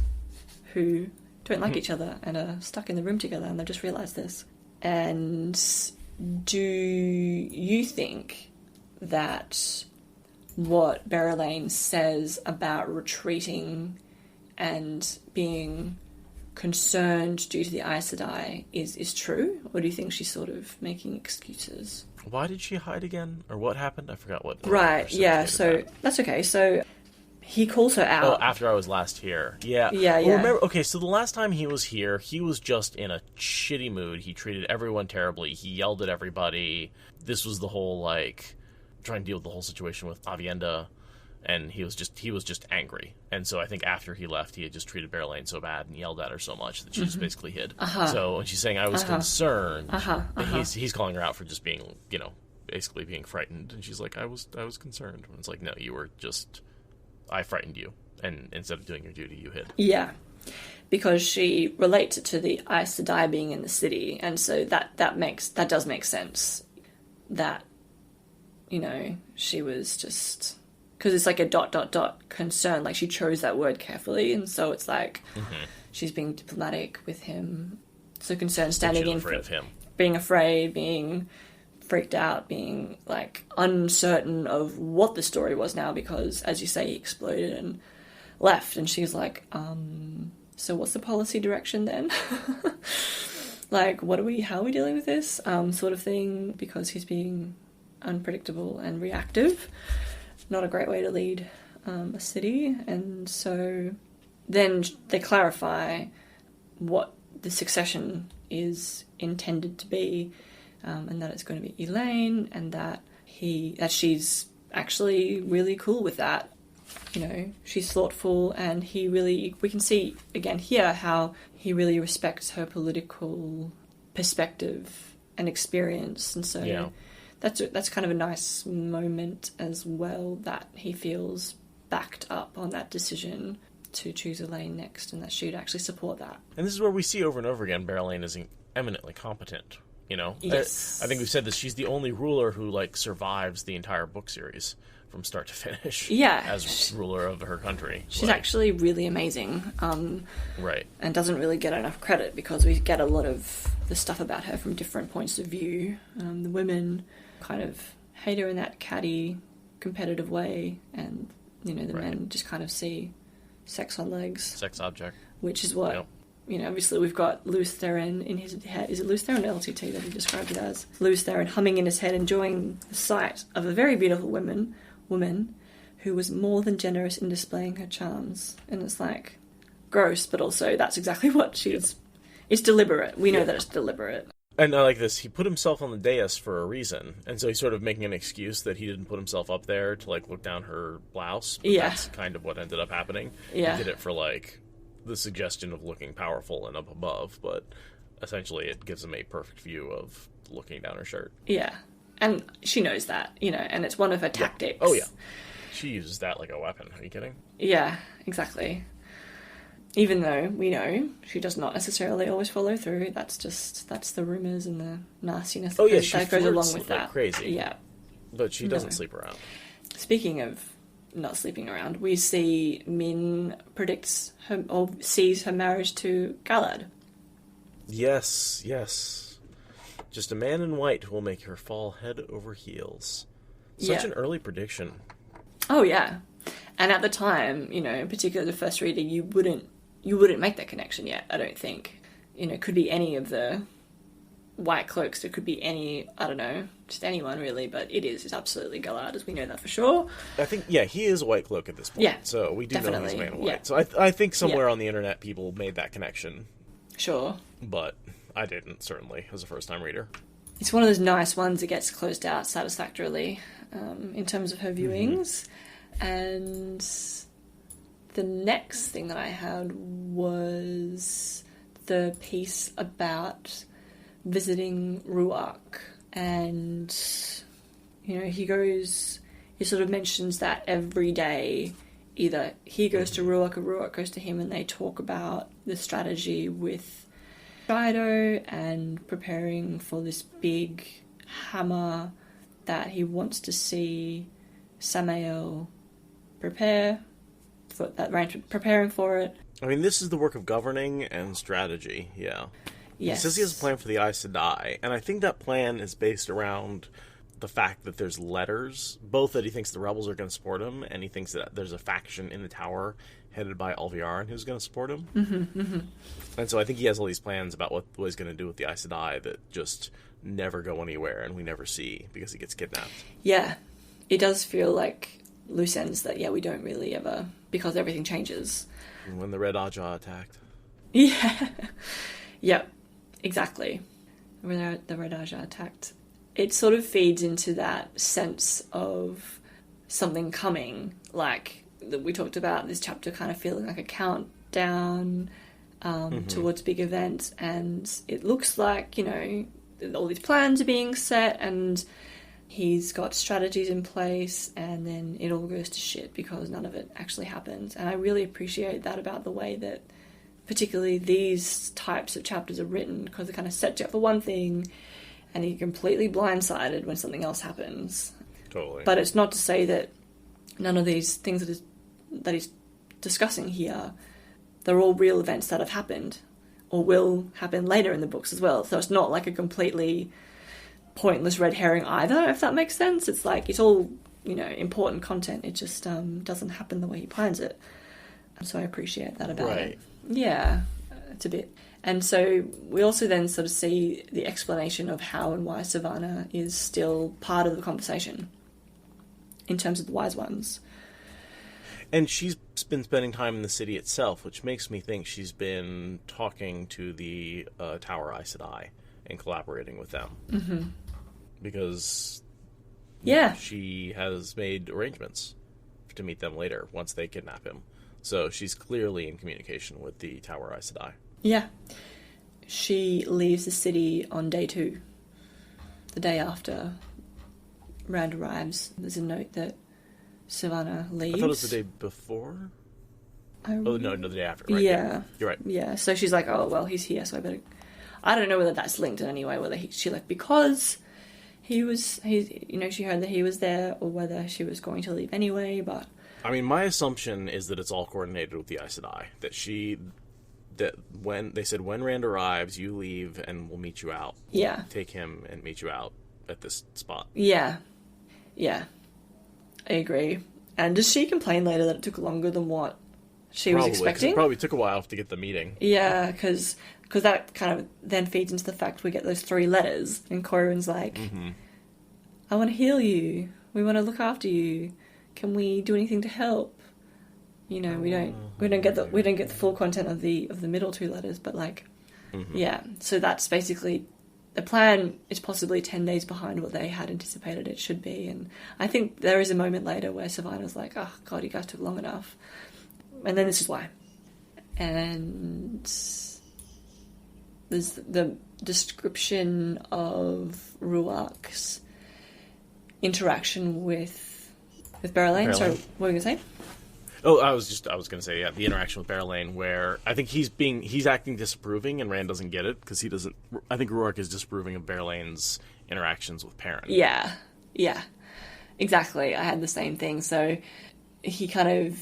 who don't like each other and are stuck in the room together, and they've just realised this. And do you think that what Berelain says about retreating and being concerned due to the Aes Sedai is true? Or do you think she's sort of making excuses? Why did she hide again? Or what happened? I forgot what. Right, yeah, so that's okay. So he calls her out. Oh, after I was last here. Yeah. Yeah. Well, remember, okay, so the last time he was here, he was just in a shitty mood. He treated everyone terribly. He yelled at everybody. This was the whole, like, trying to deal with the whole situation with Avienda, and he was just angry. And so I think after he left, he had just treated Berelain so bad and yelled at her so much that she just basically hid. So when she's saying, I was concerned, he's calling her out for just being, you know, basically being frightened. And she's like, I was concerned. And it's like, no, you were just... I frightened you, and instead of doing your duty, you hid. Yeah, because she relates it to the Aes Sedai being in the city, and so that does make sense. that, you know, she was just... Because it's like a ... concern. Like, she chose that word carefully, and so it's like she's being diplomatic with him. So concerned, standing in for him. Being afraid, being freaked out, being, like, uncertain of what the story was now because, as you say, he exploded and left. And she's like, so what's the policy direction then? Like, how are we dealing with this? Sort of thing, because he's being unpredictable and reactive. Not a great way to lead a city. And so then they clarify what the succession is intended to be, and that it's going to be Elaine, and that she's actually really cool with that. You know, she's thoughtful, and we can see again here how he really respects her political perspective and experience, and so that's kind of a nice moment as well, that he feels backed up on that decision to choose Elaine next, and that she'd actually support that. And this is where we see over and over again Berelain is eminently competent, you know? Yes. I think we've said this, she's the only ruler who, like, survives the entire book series from start to finish. Yeah. As ruler of her country. She's actually really amazing. Right. And doesn't really get enough credit, because we get a lot of the stuff about her from different points of view. The women kind of hate her in that catty, competitive way, and, you know, the men just kind of see sex on legs. Sex object. Which is what, you know, obviously we've got Luce Theron in his head. Is it Luce Theron or LTT that he described it as? Luce Theron humming in his head, enjoying the sight of a very beautiful woman who was more than generous in displaying her charms. And it's like, gross, but also that's exactly what she's... It's deliberate. We know that it's deliberate. And I like this, he put himself on the dais for a reason, and so he's sort of making an excuse that he didn't put himself up there to, like, look down her blouse, but that's kind of what ended up happening. Yeah. He did it for, like, the suggestion of looking powerful and up above, but essentially it gives him a perfect view of looking down her shirt. Yeah. And she knows that, you know, and it's one of her tactics. Oh, yeah. She uses that like a weapon. Are you kidding? Yeah, exactly. Even though we know she does not necessarily always follow through. That's the rumours and the nastiness that goes along with that. Like crazy. Yeah. But she doesn't sleep around. Speaking of not sleeping around, we see Min predicts her, or sees her marriage to Galad. Yes. Just a man in white who will make her fall head over heels. Such an early prediction. Oh, yeah. And at the time, you know, particularly the first reader, you wouldn't make that connection yet, I don't think. You know, it could be any of the white cloaks. It could be any, I don't know, just anyone really, but it's absolutely Galad, as we know that for sure. I think, he is a white cloak at this point. Yeah, so we do know he's a man in white. Yeah. So I think somewhere on the internet people made that connection. Sure. But I didn't, certainly, as a first-time reader. It's one of those nice ones that gets closed out satisfactorily in terms of her viewings. And the next thing that I had was the piece about visiting Ruach. And, you know, he sort of mentions that every day either he goes to Ruach or Ruach goes to him, and they talk about the strategy with Shido and preparing for this big hammer that he wants to see Samael preparing for it. I mean, this is the work of governing and strategy, yeah. Yes. He says he has a plan for the Aes Sedai, and I think that plan is based around the fact that there's letters, both that he thinks the rebels are going to support him, and he thinks that there's a faction in the tower headed by Alviarin who's going to support him. And so I think he has all these plans about what he's going to do with the Aes Sedai that just never go anywhere and we never see because he gets kidnapped. Yeah, it does feel like loose ends that, we don't really ever, because everything changes. When the Red Aja attacked. Yeah. Yep, exactly. When the Red Aja attacked. It sort of feeds into that sense of something coming, like that we talked about this chapter kind of feeling like a countdown towards big events, and it looks like, you know, all these plans are being set and he's got strategies in place, and then it all goes to shit because none of it actually happens. And I really appreciate that about the way that particularly these types of chapters are written, because it kind of sets you up for one thing and he's completely blindsided when something else happens. Totally. But it's not to say that none of these things that he's discussing here, they're all real events that have happened or will happen later in the books as well. So it's not like a completely pointless red herring either, if that makes sense. It's like, it's all, important content. It just doesn't happen the way he plans it. So I appreciate that about it. Yeah, it's a bit. And so we also then sort of see the explanation of how and why Savannah is still part of the conversation in terms of the Wise Ones. And she's been spending time in the city itself, which makes me think she's been talking to the Tower Aes Sedai and collaborating with them. Mm-hmm. Because she has made arrangements to meet them later once they kidnap him. So she's clearly in communication with the Tower Aes Sedai. Yeah. She leaves the city on day 2. The day after Rand arrives, there's a note that Savannah leaves. I thought it was the day before? No, the day after. Right? Yeah. You're right. Yeah, so she's like, oh, well, he's here, so I better... I don't know whether that's linked in any way, whether she left because she heard that he was there, or whether she was going to leave anyway, but... I mean, my assumption is that it's all coordinated with the Aes Sedai. That when they said, when Rand arrives, you leave and we'll meet you out. Yeah. Take him and meet you out at this spot. Yeah. Yeah. I agree. And does she complain later that it took longer than what she was expecting? It probably took a while to get the meeting. Yeah, because that kind of then feeds into the fact we get those 3 letters, and Corwin's like, I want to heal you. We want to look after you. Can we do anything to help? We don't get the full content of the middle 2 letters, but yeah. So that's basically the plan. Is possibly 10 days behind what they had anticipated it should be, and I think there is a moment later where Savannah's like, "Oh God, you guys took long enough," and then this is why. And there's the description of Ruach's interaction with Berelain. So what were you going to say? Oh, I was going to say, the interaction with Berelain, where I think he's acting disapproving, and Rand doesn't get it, because he doesn't... I think Ruach is disapproving of Berelain's interactions with Perrin. Yeah, exactly. I had the same thing. So he kind of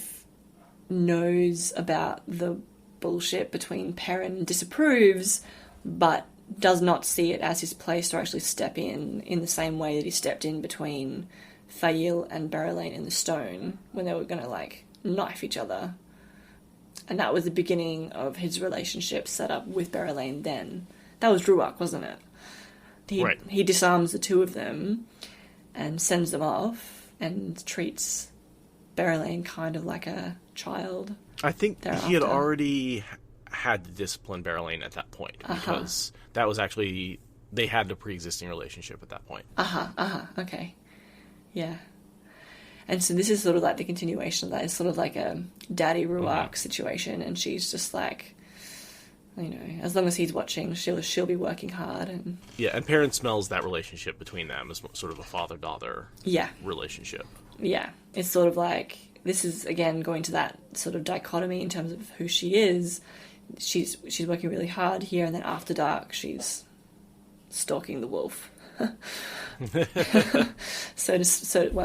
knows about the bullshit between Perrin and disapproves, but does not see it as his place to actually step in the same way that he stepped in between Faile and Berelain in the Stone, when they were going to, knife each other. And that was the beginning of his relationship set up with Berelain then. That was Ruach, wasn't it? Right. He disarms the 2 of them and sends them off and treats Berelain kind of like a child. I think he had already had to discipline Berelain at that point, because that was actually... They had a pre-existing relationship at that point. Okay. Yeah. And so this is sort of like the continuation of that. It's sort of like a daddy Ruach situation, and she's just like, as long as he's watching, she'll be working hard. And Perrin smells that relationship between them as sort of a father-daughter relationship. Yeah. It's sort of like, this is, again, going to that sort of dichotomy in terms of who she is. She's working really hard here, and then after dark, she's stalking the wolf. Well,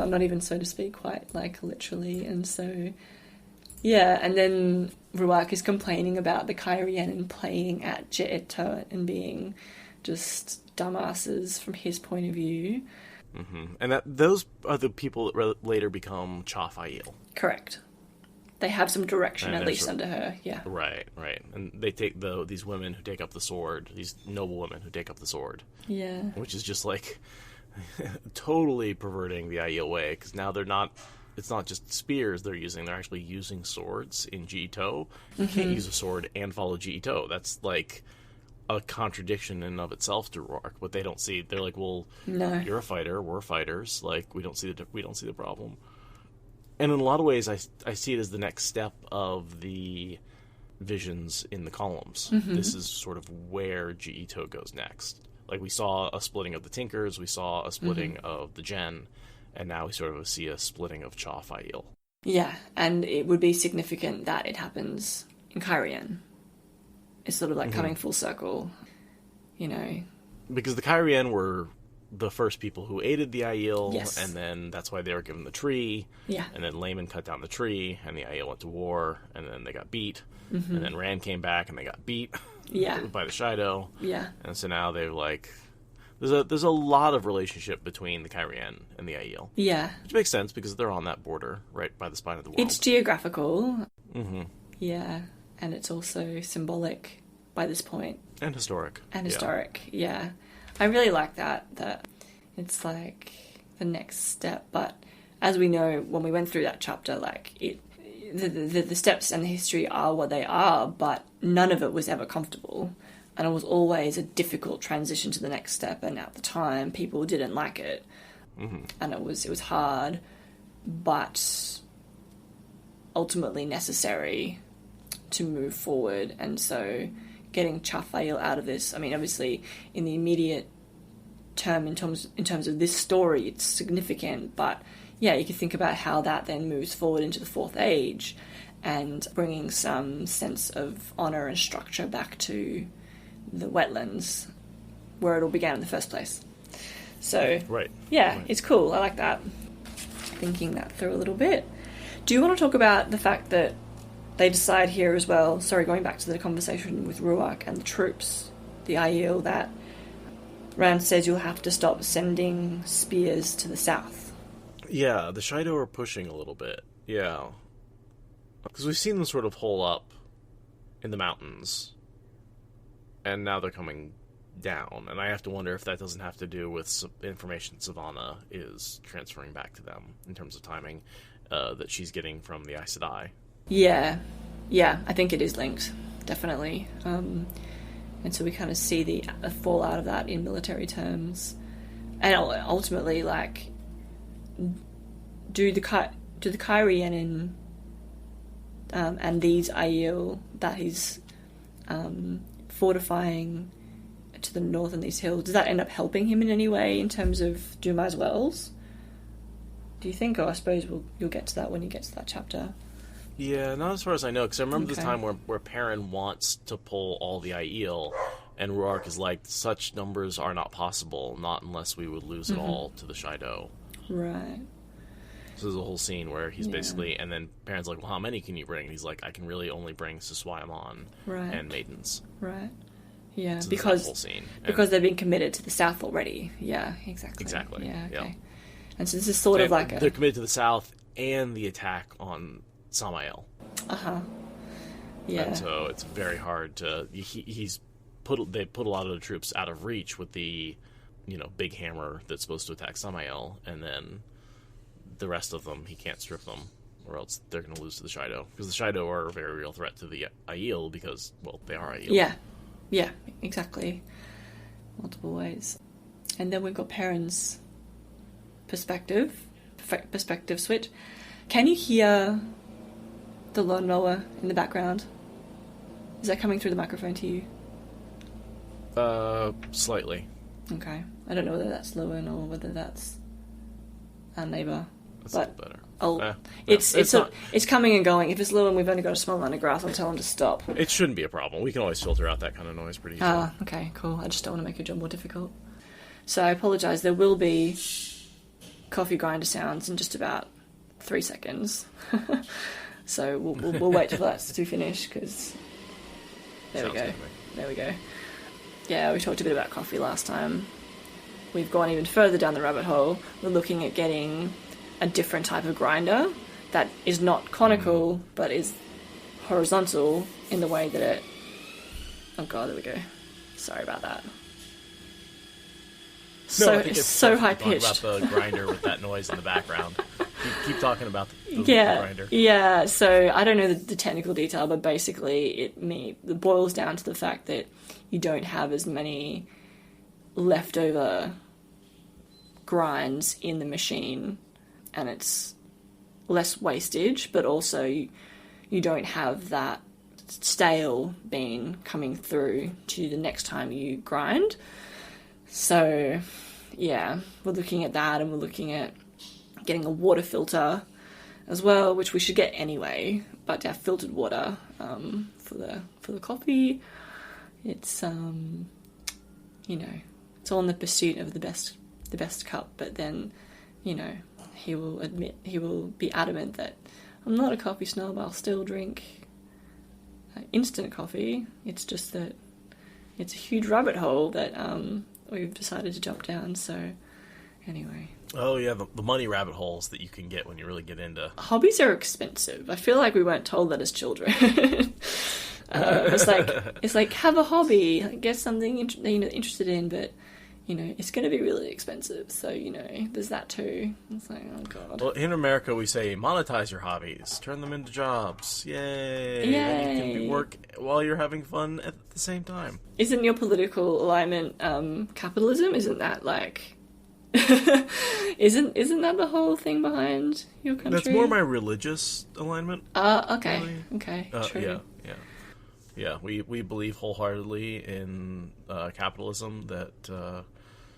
not even so to speak, quite literally. And so, and then Ruach is complaining about the Cairhien playing at Je'etot and being just dumbasses from his point of view. And those are the people that later become Faile. Correct. They have some direction, at least, under her, Right. And they take these women who take up the sword, these noble women who take up the sword. Yeah. Which is just totally perverting the Aiel way, because now it's not just spears they're using, they're actually using swords in Je'etot. You can't use a sword and follow Je'etot. That's a contradiction in and of itself to Ruach, but they don't see. They're like, well, no. You're a fighter, we're fighters, we don't see the problem. And in a lot of ways, I see it as the next step of the visions in the columns. This is sort of where Je'etot goes next. We saw a splitting of the Tinkers, we saw a splitting of the Jen, and now we sort of see a splitting of Faile. Yeah, and it would be significant that it happens in Cairhien. It's sort of coming full circle, Because the Cairhien were the first people who aided the Aiel, Yes. and then that's why they were given the tree. Yeah. And then Layman cut down the tree, and the Aiel went to war, and then they got beat. And then Rand came back, and they got beat Yeah. by the Shido. Yeah. And so now they're like... There's a lot of relationship between the Cairhien and the Aiel. Yeah. Which makes sense, because they're on that border, right by the spine of the world. It's geographical. Mm-hmm. Yeah. And it's also symbolic by this point. And historic. And historic, yeah. I really like that it's like the next step. But as we know, when we went through that chapter, like the steps and the history are what they are, but none of it was ever comfortable. And it was always a difficult transition to the next step. And at the time, people didn't like it. Mm-hmm. And it was hard, but ultimately necessary to move forward. And so getting Faile out of this, I mean, obviously in the immediate term, in terms of this story, it's significant, but yeah, you can think about how that then moves forward into the Fourth Age and bringing some sense of honour and structure back to the wetlands where it all began in the first place. So Right. yeah, Right. It's cool. I like that. Thinking that through a little bit. Do you want to talk about the fact that they decide here as well, sorry, going back to the conversation with Ruach and the troops, the Aiel, that Rand says you'll have to stop sending spears to the south. Yeah, the Shido are pushing a little bit. Yeah. Because we've seen them sort of hole up in the mountains. And now they're coming down. And I have to wonder if that doesn't have to do with some information Savannah is transferring back to them in terms of timing that she's getting from the Aes Sedai. Yeah, I think it is linked, definitely. And so we kind of see the fallout of that in military terms. And ultimately, like, do the Cairhien and these Aiel that he's fortifying to the north in these hills, does that end up helping him in any way in terms of Dumai's Wells? Do you think? Or I suppose you'll get to that when you get to that chapter. Yeah, not as far as I know, because I remember the time where Perrin wants to pull all the Aiel, and Ruach is like, such numbers are not possible, not unless we would lose it all to the Shido. Right. So there's a whole scene where he's basically, and then Perrin's like, well, how many can you bring? And he's like, I can really only bring Siswaimon and Maidens. Right. Yeah, so because that whole scene. Because they've been committed to the south already. Yeah, exactly. Exactly. Yeah, okay. Yeah. And so this is sort of like they're committed to the south and the attack on Samael. Yeah. And so it's very hard to. They put a lot of the troops out of reach with the, big hammer that's supposed to attack Samael, and then the rest of them he can't strip them, or else they're going to lose to the Shido, because the Shido are a very real threat to the Aiel because, well, they are Aiel. Yeah, exactly. Multiple ways. And then we've got Perrin's perspective switch. Can you hear the lawnmower in the background? Is that coming through the microphone to you? Slightly. Okay. I don't know whether that's Lewin or whether that's our neighbour. That's a little better. It's coming and going. If it's Lewin, we've only got a small amount of grass. I'll tell him to stop. It shouldn't be a problem. We can always filter out that kind of noise pretty easily. Okay, cool. I just don't want to make your job more difficult. So I apologise. There will be coffee grinder sounds in just about 3 seconds. So we'll wait till that's to finish, because there we go. Yeah, we talked a bit about coffee last time. We've gone even further down the rabbit hole. We're looking at getting a different type of grinder that is not conical but is horizontal in the way that it... Oh god, there we go. Sorry about that. It's so high pitched. About the grinder with that noise in the background. Keep talking about the grinder. Yeah. So I don't know the technical detail, but basically it boils down to the fact that you don't have as many leftover grinds in the machine, and it's less wastage, but also you don't have that stale bean coming through to the next time you grind. So, yeah, we're looking at that, and we're looking at getting a water filter as well, which we should get anyway, but to have filtered water for the coffee, it's, it's all in the pursuit of the best cup, but then, you know, he will be adamant that I'm not a coffee snob, I'll still drink instant coffee. It's just that it's a huge rabbit hole that we've decided to jump down, so anyway. Oh yeah, the money rabbit holes that you can get when you really get into... Hobbies are expensive. I feel like we weren't told that as children. It's like have a hobby, like, get something interested in, but you know it's going to be really expensive. So you know there's that too. It's like, oh god. Well, in America we say monetize your hobbies, turn them into jobs. Yay! Yay. Then you can work while you're having fun at the same time. Isn't your political alignment capitalism? Isn't that like? Isn't that the whole thing behind your country? That's more my religious alignment. Okay. Really. Okay. True. Yeah. We believe wholeheartedly in capitalism, that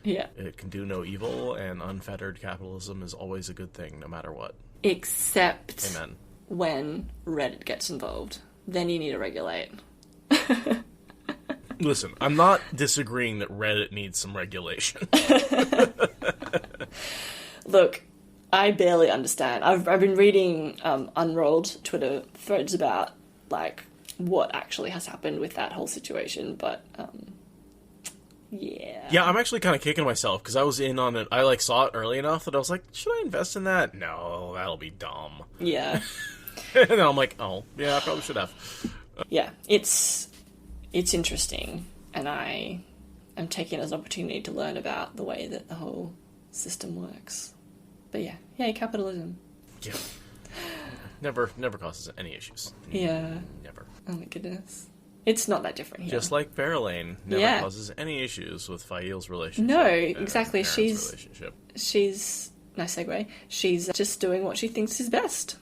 it can do no evil, and unfettered capitalism is always a good thing, no matter what. Except Amen. When Reddit gets involved, then you need to regulate. Listen, I'm not disagreeing that Reddit needs some regulation. Look, I barely understand. I've been reading unrolled Twitter threads about like what actually has happened with that whole situation, but yeah. Yeah, I'm actually kind of kicking myself because I was in on it. I saw it early enough that I was like, should I invest in that? No, that'll be dumb. Yeah. And then I'm like, oh, yeah, I probably should have. Yeah, it's interesting, and I am taking it as an opportunity to learn about the way that the whole system works. But yeah, yay, capitalism. Yeah. Never causes any issues. Yeah. Never. Oh my goodness. It's not that different here. Just like Berelain never causes any issues with Faile's relationship. No, exactly. She's nice segue. She's just doing what she thinks is best.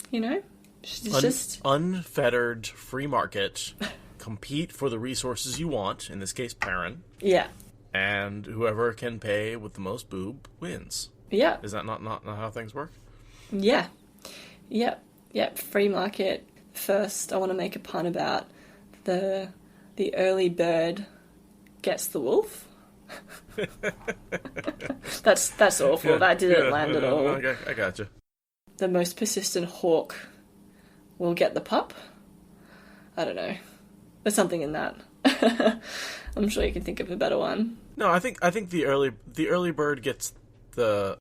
You know? She's just unfettered free market. Compete for the resources you want, in this case Perrin. Yeah. And whoever can pay with the most boob wins. Yeah. Is that not how things work? Yeah. Yep. Free market. First, I want to make a pun about the early bird gets the wolf. That's awful. That didn't land at all. Okay, I gotcha. The most persistent hawk will get the pup. I don't know. There's something in that. I'm sure you can think of a better one. No, I think the early bird gets the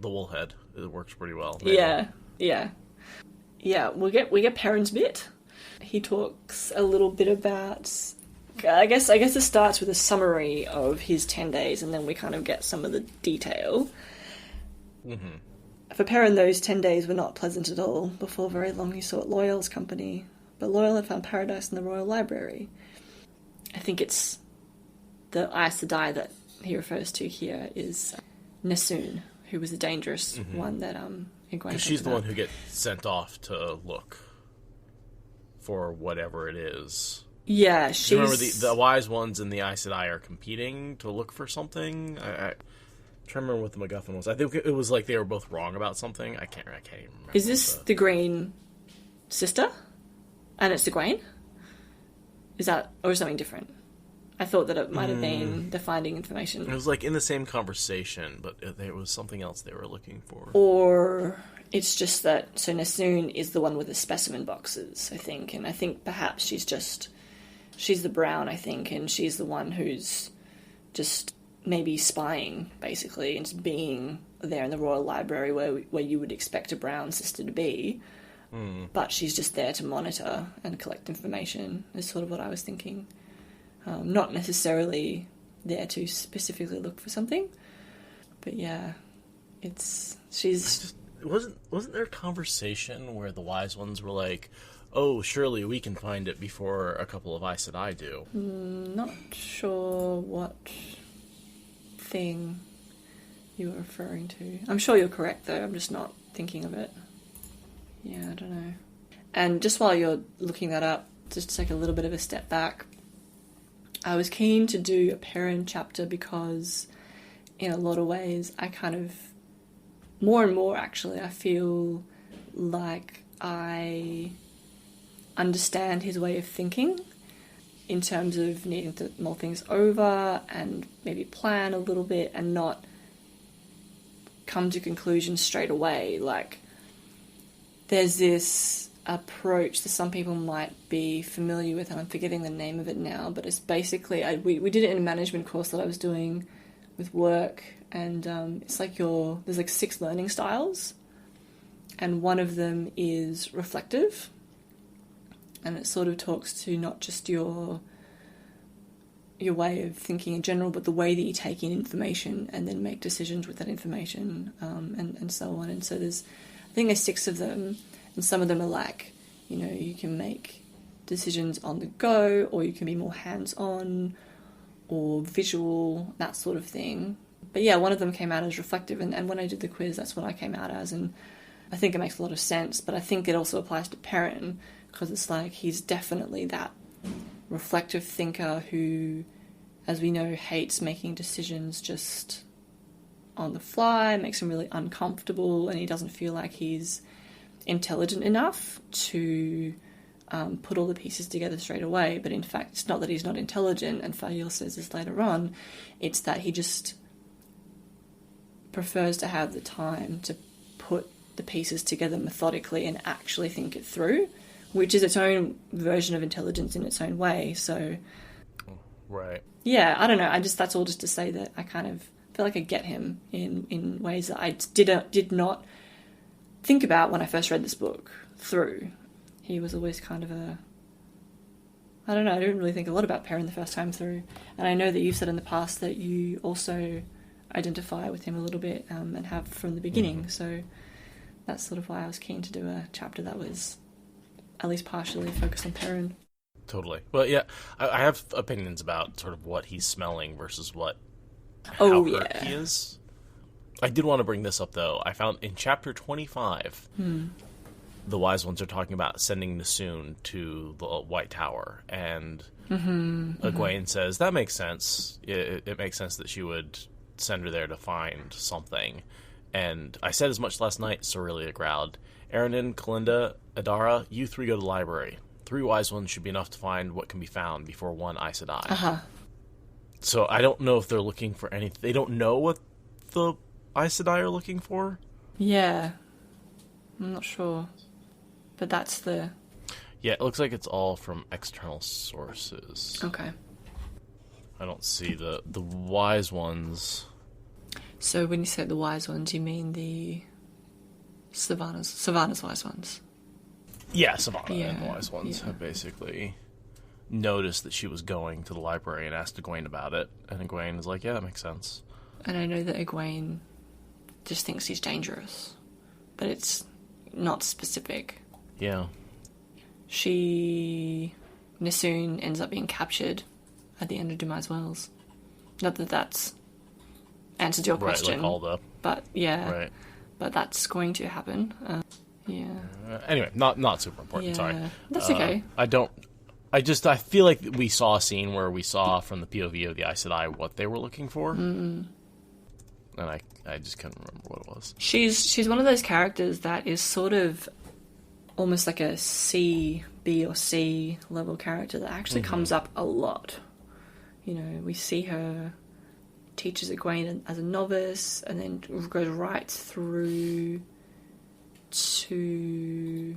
wool head. It works pretty well. Maybe. Yeah. We get Perrin's bit. He talks a little bit about. I guess it starts with a summary of his 10 days, and then we kind of get some of the detail. Mm-hmm. For Perrin, those 10 days were not pleasant at all. Before very long, he sought Loyal's company, but Loyal had found paradise in the Royal Library. I think it's the Aes Sedai that he refers to here is Nessun, who was a dangerous one that Egwene. Because she's the one who gets sent off to look for whatever it is. Yeah, she's... Remember the wise ones and the Aes Sedai are competing to look for something? I trying to remember what the MacGuffin was. I think it was like they were both wrong about something. I can't even remember. Is this the Green sister? And it's Egwene? Is that... or something different? I thought that it might have been the finding information. It was like in the same conversation, but there was something else they were looking for. Or it's just that... so Nessun is the one with the specimen boxes, I think. And I think perhaps she's the brown, I think, and she's the one who's just... maybe spying, basically, and just being there in the Royal Library where you would expect a brown sister to be. But she's just there to monitor and collect information, is sort of what I was thinking. Not necessarily there to specifically look for something. But yeah, Wasn't there a conversation where the wise ones were like, oh, surely we can find it before a couple of Aes Sedai do? Not sure what thing you were referring to. I'm sure you're correct, though. I'm just not thinking of it. Yeah, I don't know. And just while you're looking that up, just to take a little bit of a step back, I was keen to do a Perrin chapter because in a lot of ways I kind of, more and more actually, I feel like I understand his way of thinking. in terms of needing to mull things over and maybe plan a little bit and not come to conclusions straight away. Like, there's this approach that some people might be familiar with, and I'm forgetting the name of it now, but it's basically, we did it in a management course that I was doing with work, and it's like there's like 6 learning styles, and one of them is reflective, and it sort of talks to not just your way of thinking in general, but the way that you take in information and then make decisions with that information, and so on. And so I think there's 6 of them, and some of them are like, you can make decisions on the go, or you can be more hands-on or visual, that sort of thing. But yeah, one of them came out as reflective, and when I did the quiz, that's what I came out as, and I think it makes a lot of sense. But I think it also applies to Perrin, because it's like he's definitely that reflective thinker who, as we know, hates making decisions just on the fly, makes him really uncomfortable, and he doesn't feel like he's intelligent enough to put all the pieces together straight away. But in fact, it's not that he's not intelligent, and Faile says this later on, it's that he just prefers to have the time to put the pieces together methodically and actually think it through, which is its own version of intelligence in its own way. So right, yeah, I don't know, that's all just to say that I kind of feel like I get him in ways that I did not think about when I first read this book through. He was always kind of I don't know, I didn't really think a lot about Perrin the first time through. And I know that you've said in the past that you also identify with him a little bit, and have from the beginning. Mm-hmm. So that's sort of why I was keen to do a chapter that was at least partially focused on Perrin. Totally. Well, yeah, I have opinions about sort of what he's smelling versus how hurt he is. I did want to bring this up, though. I found in chapter 25, the Wise Ones are talking about sending Nassoon to the White Tower, and Egwene says, that makes sense. It makes sense that she would send her there to find something. And I said as much last night, Cerelia growled. Aradia, Kalinda, Adara, you 3 go to the library. 3 Wise Ones should be enough to find what can be found before one Aes Sedai. Uh-huh. So I don't know if they're looking for anything. They don't know what the Aes Sedai are looking for? Yeah. I'm not sure. But that's the... Yeah, it looks like it's all from external sources. Okay. I don't see the Wise Ones. So when you say the Wise Ones, you mean the Savannah's Wise Ones? Yeah, Savannah and the Wise Ones have basically noticed that she was going to the library and asked Egwene about it. And Egwene is like, yeah, that makes sense. And I know that Egwene just thinks he's dangerous, but it's not specific. Yeah. Nassoon ends up being captured at the end of Demise Wells. Not that that's answered your question. Like all the... But yeah. Right. But that's going to happen. Yeah. Anyway, not super important. Sorry. That's okay. I feel like we saw a scene where we saw from the POV of the Aes Sedai what they were looking for. Mm-mm. And I just couldn't remember what it was. She's one of those characters that is sort of almost like a C, B or C level character that actually comes up a lot. We see her teaches Egwene as a novice, and then goes right through to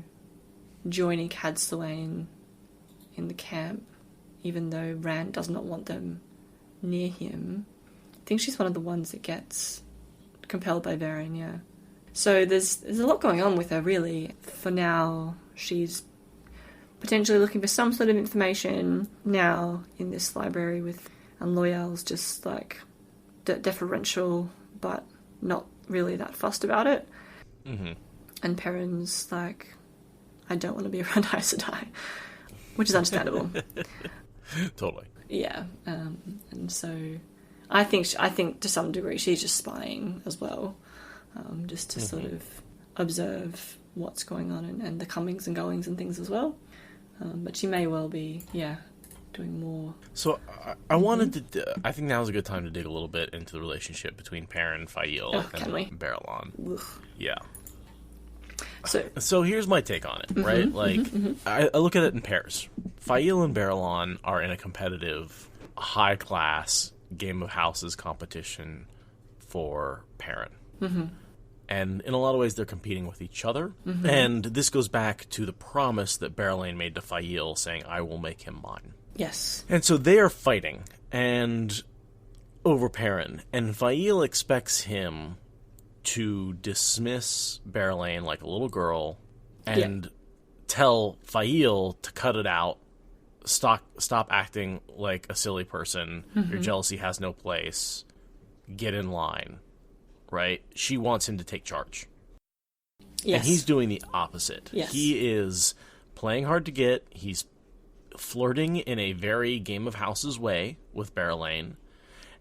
joining Cadsuane in the camp, even though Rand does not want them near him. I think she's one of the ones that gets compelled by Berelain, yeah. So there's a lot going on with her, really. For now, she's potentially looking for some sort of information now in this library and Loyal's just like deferential, but not really that fussed about it. Mm-hmm. And Perrin's like, I don't want to be around Aes Sedai, which is understandable. Totally. Yeah, and so I think to some degree she's just spying as well, just to sort of observe what's going on and the comings and goings and things as well. But she may well be, doing more. So I wanted to. I think now's a good time to dig a little bit into the relationship between Perrin and Faile and Berelain. Yeah. So here's my take on it, right? I look at it in pairs. Faile and Berelain are in a competitive, high-class Game of Houses competition for Perrin. Mm-hmm. And in a lot of ways, they're competing with each other. Mm-hmm. And this goes back to the promise that Berelain made to Faile, saying, I will make him mine. Yes. And so they are fighting and over Perrin. And Faile expects him to dismiss Berelain like a little girl and tell Faile to cut it out, stop acting like a silly person. Mm-hmm. Your jealousy has no place. Get in line. Right? She wants him to take charge. Yes. And he's doing the opposite. Yes. He is playing hard to get. He's flirting in a very Game of Houses way with Berelain.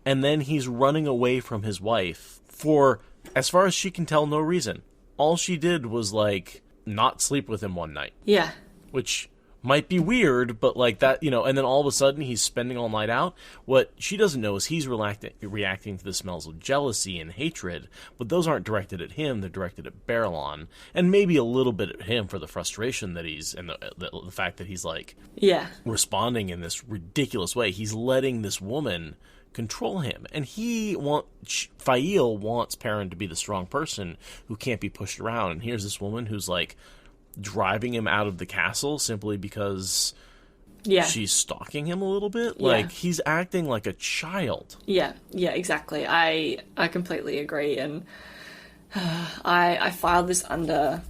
And then he's running away from his wife for, as far as she can tell, no reason. All she did was, like, not sleep with him one night. Yeah. Which might be weird, but like that, and then all of a sudden he's spending all night out. What she doesn't know is he's reacting to the smells of jealousy and hatred, but those aren't directed at him, they're directed at Berelain, and maybe a little bit at him for the frustration that he's, and the fact that he's like, responding in this ridiculous way. He's letting this woman control him, and Faile wants Perrin to be the strong person who can't be pushed around, and here's this woman who's like, driving him out of the castle simply because she's stalking him a little bit. Like, he's acting like a child. Yeah, exactly. I completely agree. And I filed this under,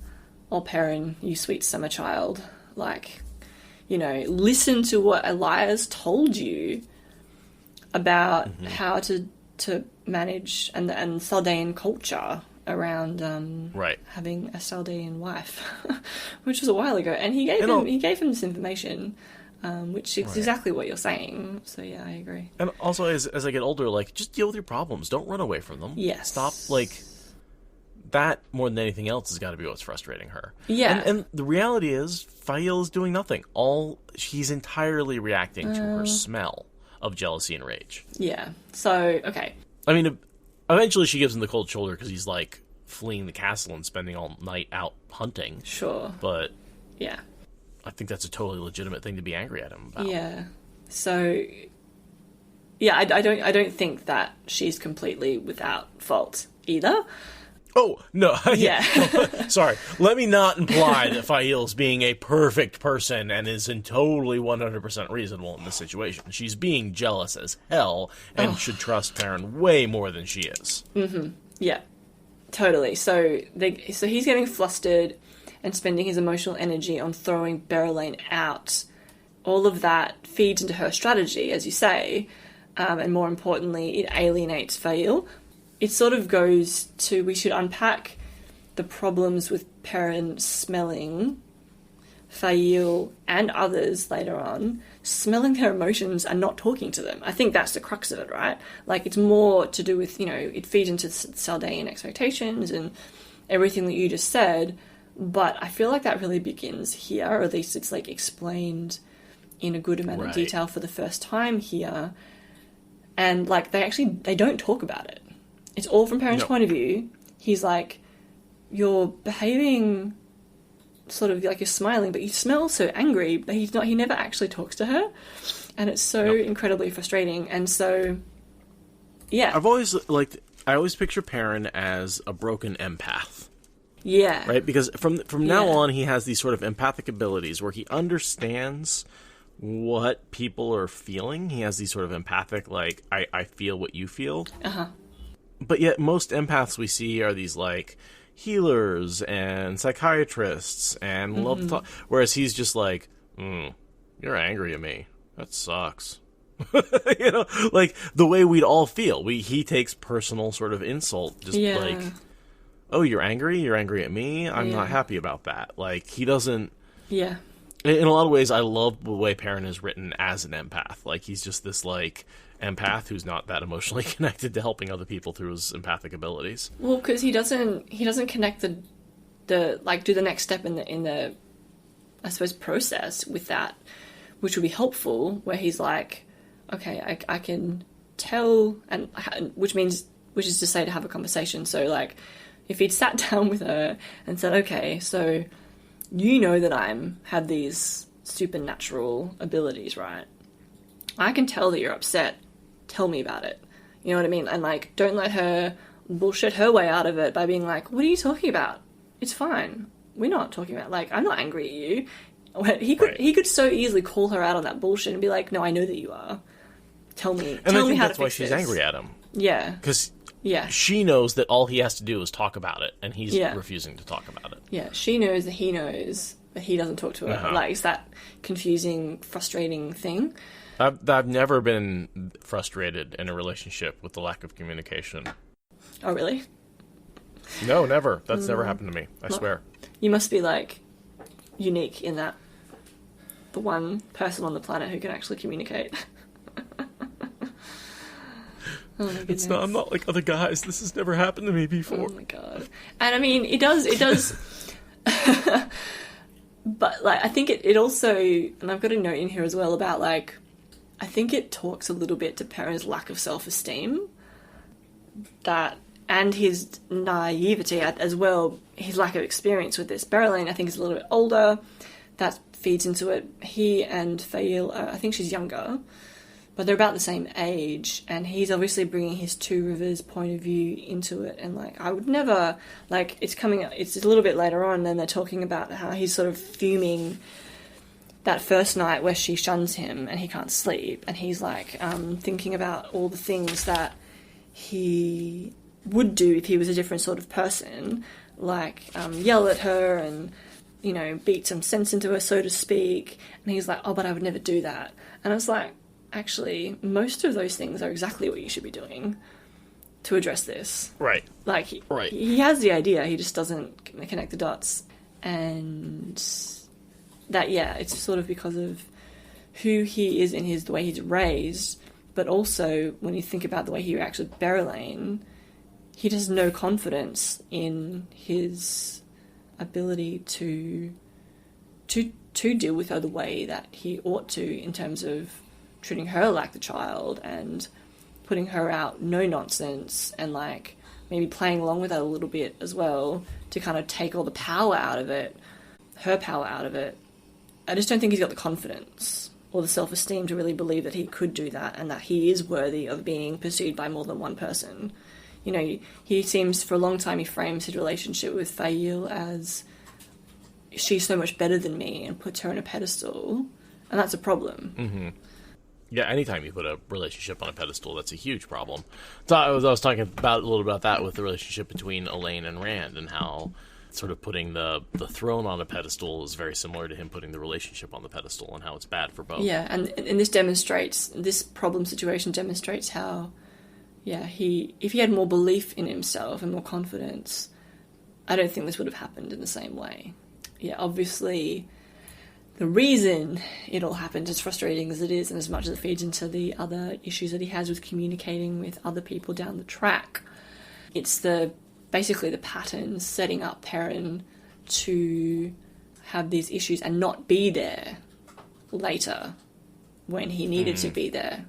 Perrin, you sweet summer child. Like, listen to what Elias told you about how to manage and Saldaean culture around having a Saldaean wife, which was a while ago, and he gave him this information, which is exactly what you're saying. So yeah, I agree. And also, as I get older, like, just deal with your problems. Don't run away from them. Yes. Stop, like, that more than anything else has got to be what's frustrating her. Yeah. And the reality is, Faile is doing nothing. She's entirely reacting to her smell of jealousy and rage. Yeah. So, okay. I mean, eventually she gives him the cold shoulder because he's, like, fleeing the castle and spending all night out hunting. Sure. But yeah, I think that's a totally legitimate thing to be angry at him about. Yeah. So, yeah, I don't think that she's completely without fault either. Oh, no. Yeah. Sorry. Let me not imply that Faile's being a perfect person and is totally 100% reasonable in this situation. She's being jealous as hell and should trust Perrin way more than she is. Mm-hmm. Yeah. Totally. So he's getting flustered and spending his emotional energy on throwing Berelain out. All of that feeds into her strategy, as you say, and more importantly, it alienates Faile. It sort of goes to, we should unpack the problems with Perrin smelling Faile and others later on, smelling their emotions and not talking to them. I think that's the crux of it, right? Like, it's more to do with, it feeds into Saldaean expectations and everything that you just said, but I feel like that really begins here, or at least it's, like, explained in a good amount of detail for the first time here. And, like, they don't talk about it. It's all from Perrin's point of view. He's like, you're behaving sort of like you're smiling, but you smell so angry. But he never actually talks to her. And it's so incredibly frustrating. And so, yeah. I always picture Perrin as a broken empath. Yeah. Right? Because from now on, he has these sort of empathic abilities where he understands what people are feeling. He has these sort of empathic, like, I feel what you feel. Uh-huh. But yet most empaths we see are these, like, healers and psychiatrists and love to talk. Whereas he's just like, you're angry at me. That sucks. Like, the way we'd all feel. He takes personal sort of insult. Just like, oh, you're angry? You're angry at me? I'm not happy about that. Like, he doesn't... Yeah. In a lot of ways, I love the way Perrin is written as an empath. Like, he's just this, like, empath who's not that emotionally connected to helping other people through his empathic abilities. Well, because he doesn't connect the like, do the next step in the I suppose process with that, which would be helpful. Where he's like, okay, I can tell, and which is to say to have a conversation. So, like, if he'd sat down with her and said, okay, so you know that had these supernatural abilities, right? I can tell that you're upset. Tell me about it. You know what I mean? And, like, don't let her bullshit her way out of it by being like, what are you talking about? It's fine. We're not talking about, like, I'm not angry at you. He could so easily call her out on that bullshit and be like, no, I know that you are. Tell me how to fix this. And I think that's why she's angry at him. Yeah. Because yeah, she knows that all he has to do is talk about it, and he's refusing to talk about it. Yeah, she knows that he knows, but he doesn't talk to her. Like, it's that confusing, frustrating thing. I've never been frustrated in a relationship with the lack of communication. Oh, really? No, never. That's never happened to me. I swear. You must be, like, unique in that. The one person on the planet who can actually communicate. Oh my goodness. I'm not like other guys. This has never happened to me before. Oh my god. And I mean, it does. But, like, I think it also, and I've got a note in here as well about, like, I think it talks a little bit to Perrin's lack of self-esteem. And his naivety as well, his lack of experience with this. Berelain, I think, is a little bit older. That feeds into it. He and Faile, I think she's younger, but they're about the same age, and he's obviously bringing his Two Rivers point of view into it, and, like, I would never, like, it's a little bit later on, and they're talking about how he's sort of fuming that first night where she shuns him, and he can't sleep, and he's, like, thinking about all the things that he would do if he was a different sort of person, like, yell at her and, you know, beat some sense into her, so to speak, and he's like, oh, but I would never do that, and I was like, actually, most of those things are exactly what you should be doing to address this. Right. Like, he has the idea, he just doesn't connect the dots. And that, yeah, it's sort of because of who he is in the way he's raised, but also when you think about the way he reacts with Berelain, he has no confidence in his ability to deal with her the way that he ought to, in terms of treating her like the child and putting her out no nonsense and, like, maybe playing along with that a little bit as well to kind of take all the power out of it, her power out of it. I just don't think he's got the confidence or the self-esteem to really believe that he could do that and that he is worthy of being pursued by more than one person. You know, he seems, for a long time, he frames his relationship with Faile as, she's so much better than me, and puts her on a pedestal, and that's a problem. Mm-hmm. Yeah, anytime you put a relationship on a pedestal, that's a huge problem. So I was talking about a little about that with the relationship between Elaine and Rand, and how sort of putting the throne on a pedestal is very similar to him putting the relationship on the pedestal, and how it's bad for both. Yeah, and this problem situation demonstrates how, yeah, if he had more belief in himself and more confidence, I don't think this would have happened in the same way. Yeah, obviously, the reason it all happened, as frustrating as it is, and as much as it feeds into the other issues that he has with communicating with other people down the track, it's basically the patterns setting up Perrin to have these issues and not be there later when he needed to be there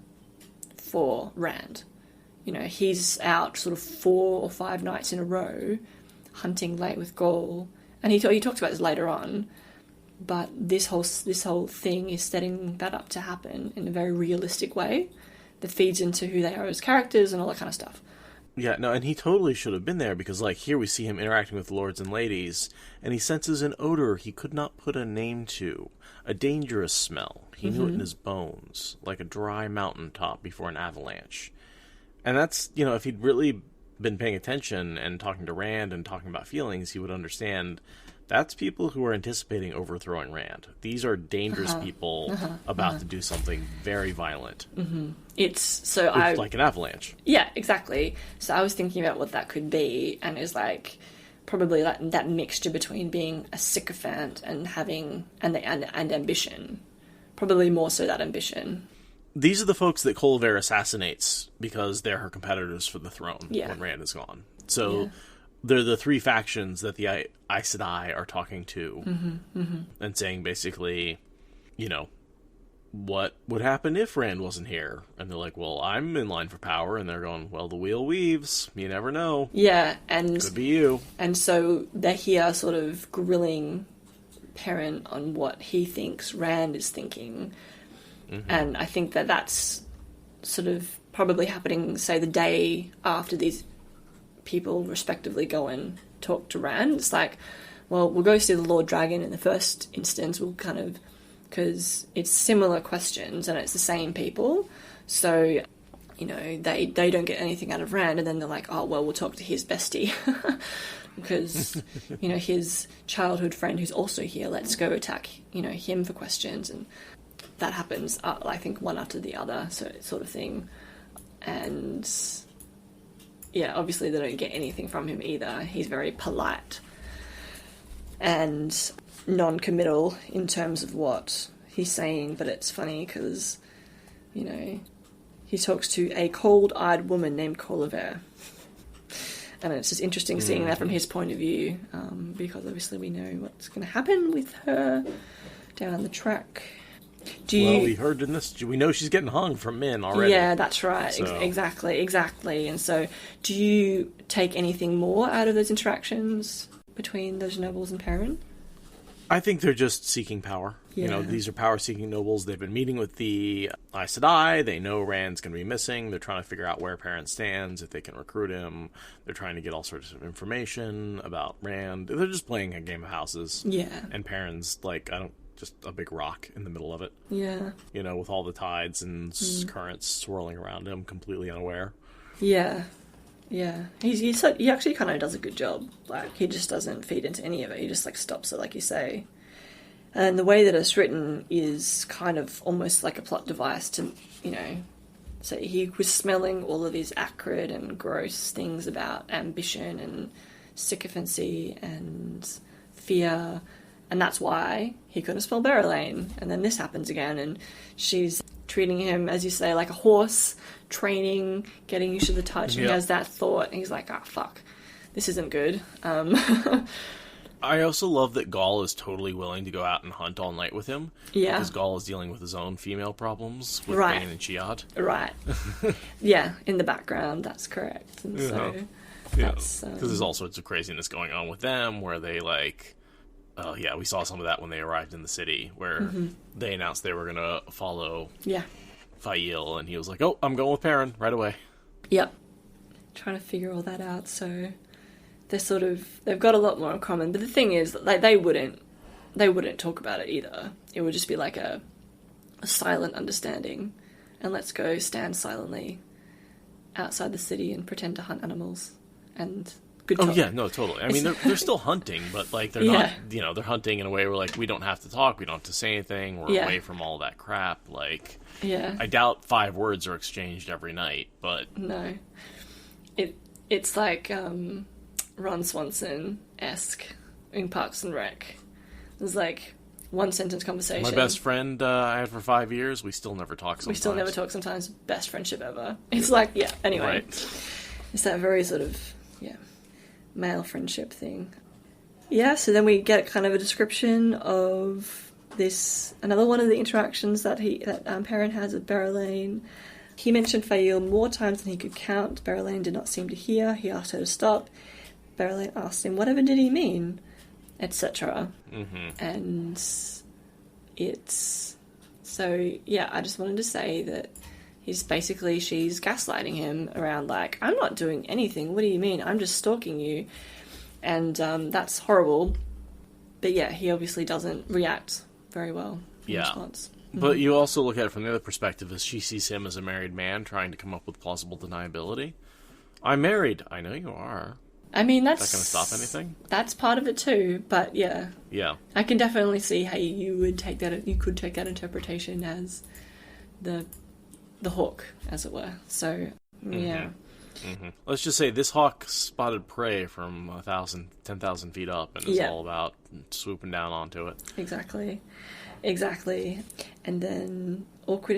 for Rand. You know, he's out sort of 4 or 5 nights in a row hunting late with Gaul, and he talks about this later on. But this whole thing is setting that up to happen in a very realistic way that feeds into who they are as characters and all that kind of stuff. Yeah, no, and he totally should have been there, because, like, here we see him interacting with lords and ladies, and he senses an odor he could not put a name to, a dangerous smell. He knew it in his bones, like a dry mountaintop before an avalanche. And that's, you know, if he'd really been paying attention and talking to Rand and talking about feelings, he would understand that's people who are anticipating overthrowing Rand. These are dangerous people about to do something very violent. Mm-hmm. It's like an avalanche. Yeah, exactly. So I was thinking about what that could be, and it's like probably that mixture between being a sycophant and having and ambition. Probably more so that ambition. These are the folks that Colver assassinates because they're her competitors for the throne when Rand is gone. So. Yeah. They're the 3 factions that the Aes Sedai are talking to and saying, basically, you know, what would happen if Rand wasn't here? And they're like, well, I'm in line for power. And they're going, well, the wheel weaves. You never know. Yeah, and... Could be you. And so they're here sort of grilling Perrin on what he thinks Rand is thinking. And I think that that's sort of probably happening, say, the day after these people respectively go and talk to Rand. It's like, well, we'll go see the Lord Dragon in the first instance. We'll kind of, because it's similar questions and it's the same people. So, you know, they don't get anything out of Rand, and then they're like, oh, well, we'll talk to his bestie. Because, you know, his childhood friend who's also here, let's go attack, you know, him for questions. And that happens, I think, one after the other, so sort of thing. And, yeah, obviously they don't get anything from him either. He's very polite and non-committal in terms of what he's saying, but it's funny because, you know, he talks to a cold-eyed woman named Colliver. And it's just interesting seeing that from his point of view, because obviously we know what's going to happen with her down the track. Well, we heard in this, we know she's getting hung from Min already. Yeah, that's right. So. Exactly. And so, do you take anything more out of those interactions between those nobles and Perrin? I think they're just seeking power. Yeah. You know, these are power-seeking nobles. They've been meeting with the Aes Sedai. They know Rand's going to be missing. They're trying to figure out where Perrin stands, if they can recruit him. They're trying to get all sorts of information about Rand. They're just playing a game of houses. Yeah. And Perrin's, like, just a big rock in the middle of it. Yeah. You know, with all the tides and currents swirling around him, completely unaware. Yeah. Yeah. He actually kind of does a good job. Like, he just doesn't feed into any of it. He just, like, stops it, like you say. And the way that it's written is kind of almost like a plot device to, you know, so he was smelling all of these acrid and gross things about ambition and sycophancy and fear, and that's why he couldn't spell Berelain. And then this happens again, and she's treating him, as you say, like a horse, training, getting used to the touch, and he has that thought, and he's like, oh, fuck, this isn't good. I also love that Gaul is totally willing to go out and hunt all night with him. Yeah. Because Gaul is dealing with his own female problems with Right. Bane and Chiad. Right. Yeah, in the background, that's correct. And so that's... Because there's all sorts of craziness going on with them, where they, like... Oh, yeah, we saw some of that when they arrived in the city, where they announced they were going to follow Faile, and he was like, oh, I'm going with Perrin right away. Yep. Trying to figure all that out, so... they've got a lot more in common, but the thing is, like, they wouldn't talk about it either. It would just be like a silent understanding, and let's go stand silently outside the city and pretend to hunt animals, and good talk. Oh yeah, no, totally. I mean, they're still hunting, but like they're not, you know, they're hunting in a way where like we don't have to talk, we don't have to say anything, we're away from all that crap. Like, I doubt 5 words are exchanged every night, but no, it's like Ron Swanson-esque in Parks and Rec. There's like one sentence conversation. My best friend I had for 5 years, we still never talk sometimes. We still never talk sometimes. Best friendship ever. It's like, yeah, anyway. Right. It's that very sort of, male friendship thing. Yeah, so then we get kind of a description of this, another one of the interactions that Perrin has with Berelain. He mentioned Faile more times than he could count. Berelain did not seem to hear. He asked her to stop. Berelain asked him, whatever did he mean? Etc. And it's... So, yeah, I just wanted to say that she's gaslighting him around, like, I'm not doing anything. What do you mean? I'm just stalking you. And that's horrible. But, yeah, he obviously doesn't react very well in response. But you also look at it from the other perspective, as she sees him as a married man trying to come up with plausible deniability. I'm married. I know you are. I mean, that's... Is that going to stop anything? That's part of it too, but yeah. Yeah. I can definitely see how you could take that interpretation as the hawk, as it were. So, yeah. Let's just say this hawk spotted prey from 10,000 feet up and is all about swooping down onto it. Exactly. And then awkward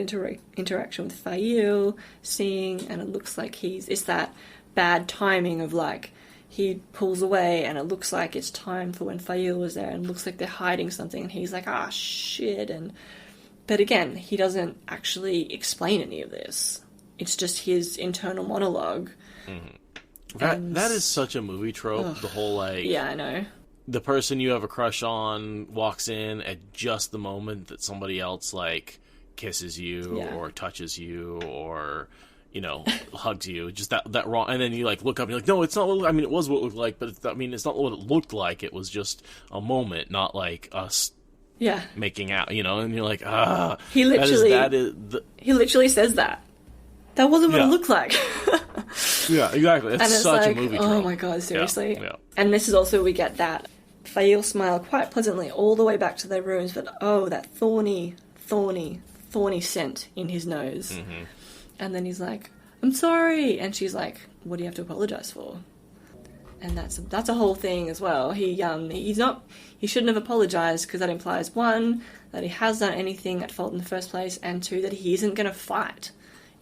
interaction with Faile, seeing, and it looks like it's that bad timing of, like, he pulls away and it looks like it's time for when Faile was there and it looks like they're hiding something and he's like, shit. But again, he doesn't actually explain any of this. It's just his internal monologue. That is such a movie trope. The whole, like... Yeah, I know. the person you have a crush on walks in at just the moment that somebody else, like, kisses you or touches you or, you know, hugs you. Just that wrong. And then you, like, look up and you're like, no, it's not what it was what it looked like, but it's not what it looked like. It was just a moment, not like us making out, you know? And you're like, He literally says that. That wasn't what it looked like. Yeah, exactly. It's such a movie trope. Oh my god, seriously. Yeah. And this is also, we get that Faile smile quite pleasantly all the way back to their rooms, but that thorny scent in his nose. Mm-hmm. And then he's like, I'm sorry. And she's like, what do you have to apologize for? And that's a whole thing as well. He shouldn't have apologized, because that implies, one, that he has done anything at fault in the first place, and two, that he isn't going to fight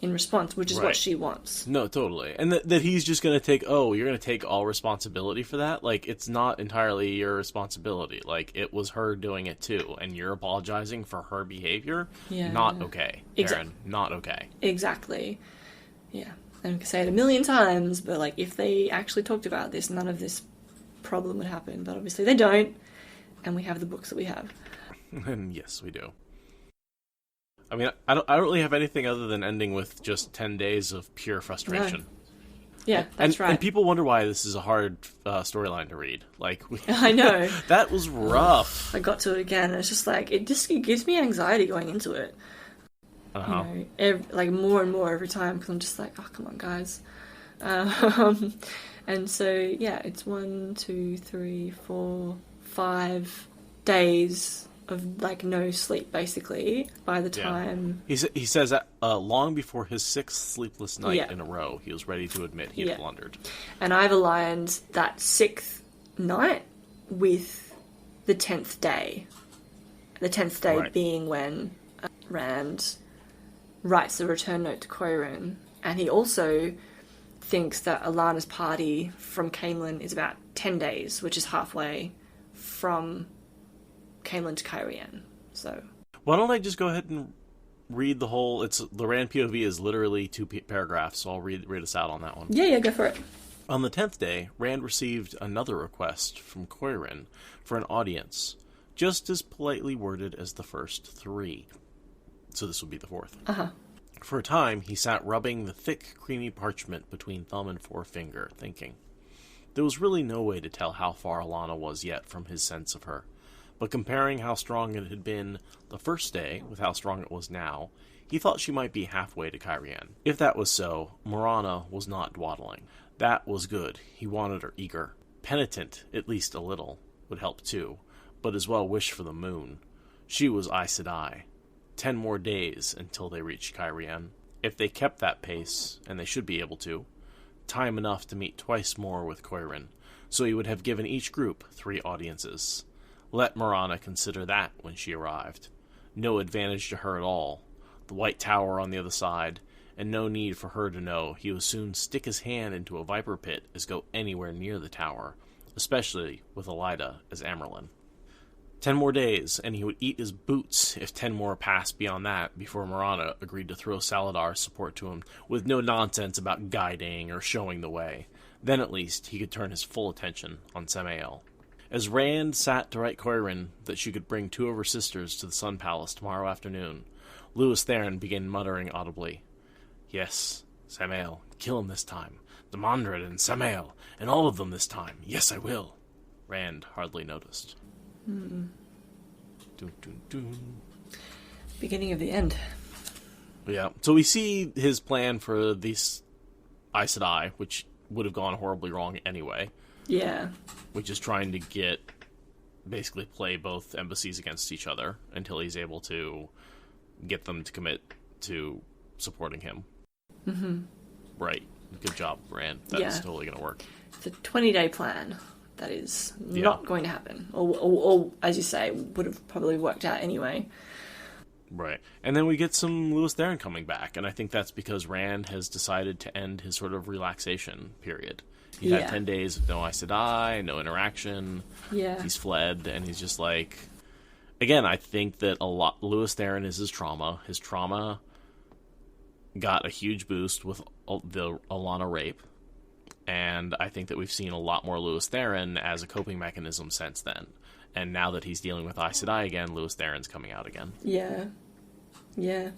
in response, which is what she wants. No, totally. And that he's just going to you're going to take all responsibility for that? Like, it's not entirely your responsibility. Like, it was her doing it too, and you're apologizing for her behavior? Yeah. Not okay. Perrin, not okay. Exactly. Yeah. And we can say it a million times, but, like, if they actually talked about this, none of this problem would happen. But obviously they don't, and we have the books that we have. And yes, we do. I mean, I don't really have anything other than ending with just 10 days of pure frustration. No. Yeah, that's right. And people wonder why this is a hard storyline to read. Like, I know. That was rough. I got to it again, and it's just like, it gives me anxiety going into it. Uh-huh. You know, more and more every time, because I'm just like, oh, come on, guys. And so, yeah, it's 1, 2, 3, 4, 5 days of, like, no sleep, basically, by the time... He says that long before his 6th sleepless night in a row, he was ready to admit he had blundered. And I've aligned that 6th night with the 10th day. The 10th day being when Rand writes the return note to Cairhien, and he also thinks that Alana's party from Camelin is about 10 days, which is halfway from Camelin to Cairhien. So why don't I just go ahead and read the whole... The Rand POV is literally 2 paragraphs, so I'll read us out on that one. Yeah, go for it. On the 10th day, Rand received another request from Cairhien for an audience, just as politely worded as the first 3. So this will be the 4th. Uh-huh. For a time, he sat rubbing the thick, creamy parchment between thumb and forefinger, thinking. There was really no way to tell how far Alana was yet from his sense of her. But comparing how strong it had been the first day with how strong it was now, he thought she might be halfway to Cairhien. If that was so, Morana was not dawdling. That was good. He wanted her eager. Penitent, at least a little, would help too, but as well wish for the moon. She was Aes Sedai. 10 more days until they reached Cairhien. If they kept that pace, and they should be able to, time enough to meet twice more with Cairhien, so he would have given each group 3 audiences. Let Morana consider that when she arrived. No advantage to her at all. The White Tower on the other side, and no need for her to know he would soon stick his hand into a viper pit as go anywhere near the tower, especially with Elida as Amyrlin. 10 more days, and he would eat his boots if 10 more passed beyond that before Morana agreed to throw Saladar's support to him with no nonsense about guiding or showing the way. Then at least he could turn his full attention on Samael. As Rand sat to write Cairhien that she could bring 2 of her sisters to the Sun Palace tomorrow afternoon, Lews Therin began muttering audibly, "Yes, Samael, kill him this time. Demandred and Samael, and all of them this time. Yes, I will." Rand hardly noticed. Mm-mm. Dun, dun, dun. Beginning of the end. Yeah, so we see his plan for this Aes Sedai, which would have gone horribly wrong anyway. Yeah. Which is trying to basically play both embassies against each other until he's able to get them to commit to supporting him. Mm-hmm. Right. Good job, Rand. That's totally going to work. It's a 20-day plan. That is not going to happen. Or, as you say, would have probably worked out anyway. Right. And then we get some Lews Therin coming back, and I think that's because Rand has decided to end his sort of relaxation period. He had 10 days of no Aes Sedai, no interaction. Yeah. He's fled, and he's just like... Again, I think that Lews Therin is his trauma. His trauma got a huge boost with the Alana rape. And I think that we've seen a lot more Lewis Theron as a coping mechanism since then. And now that he's dealing with Aes Sedai again, Lewis Theron's coming out again. Yeah. Yeah.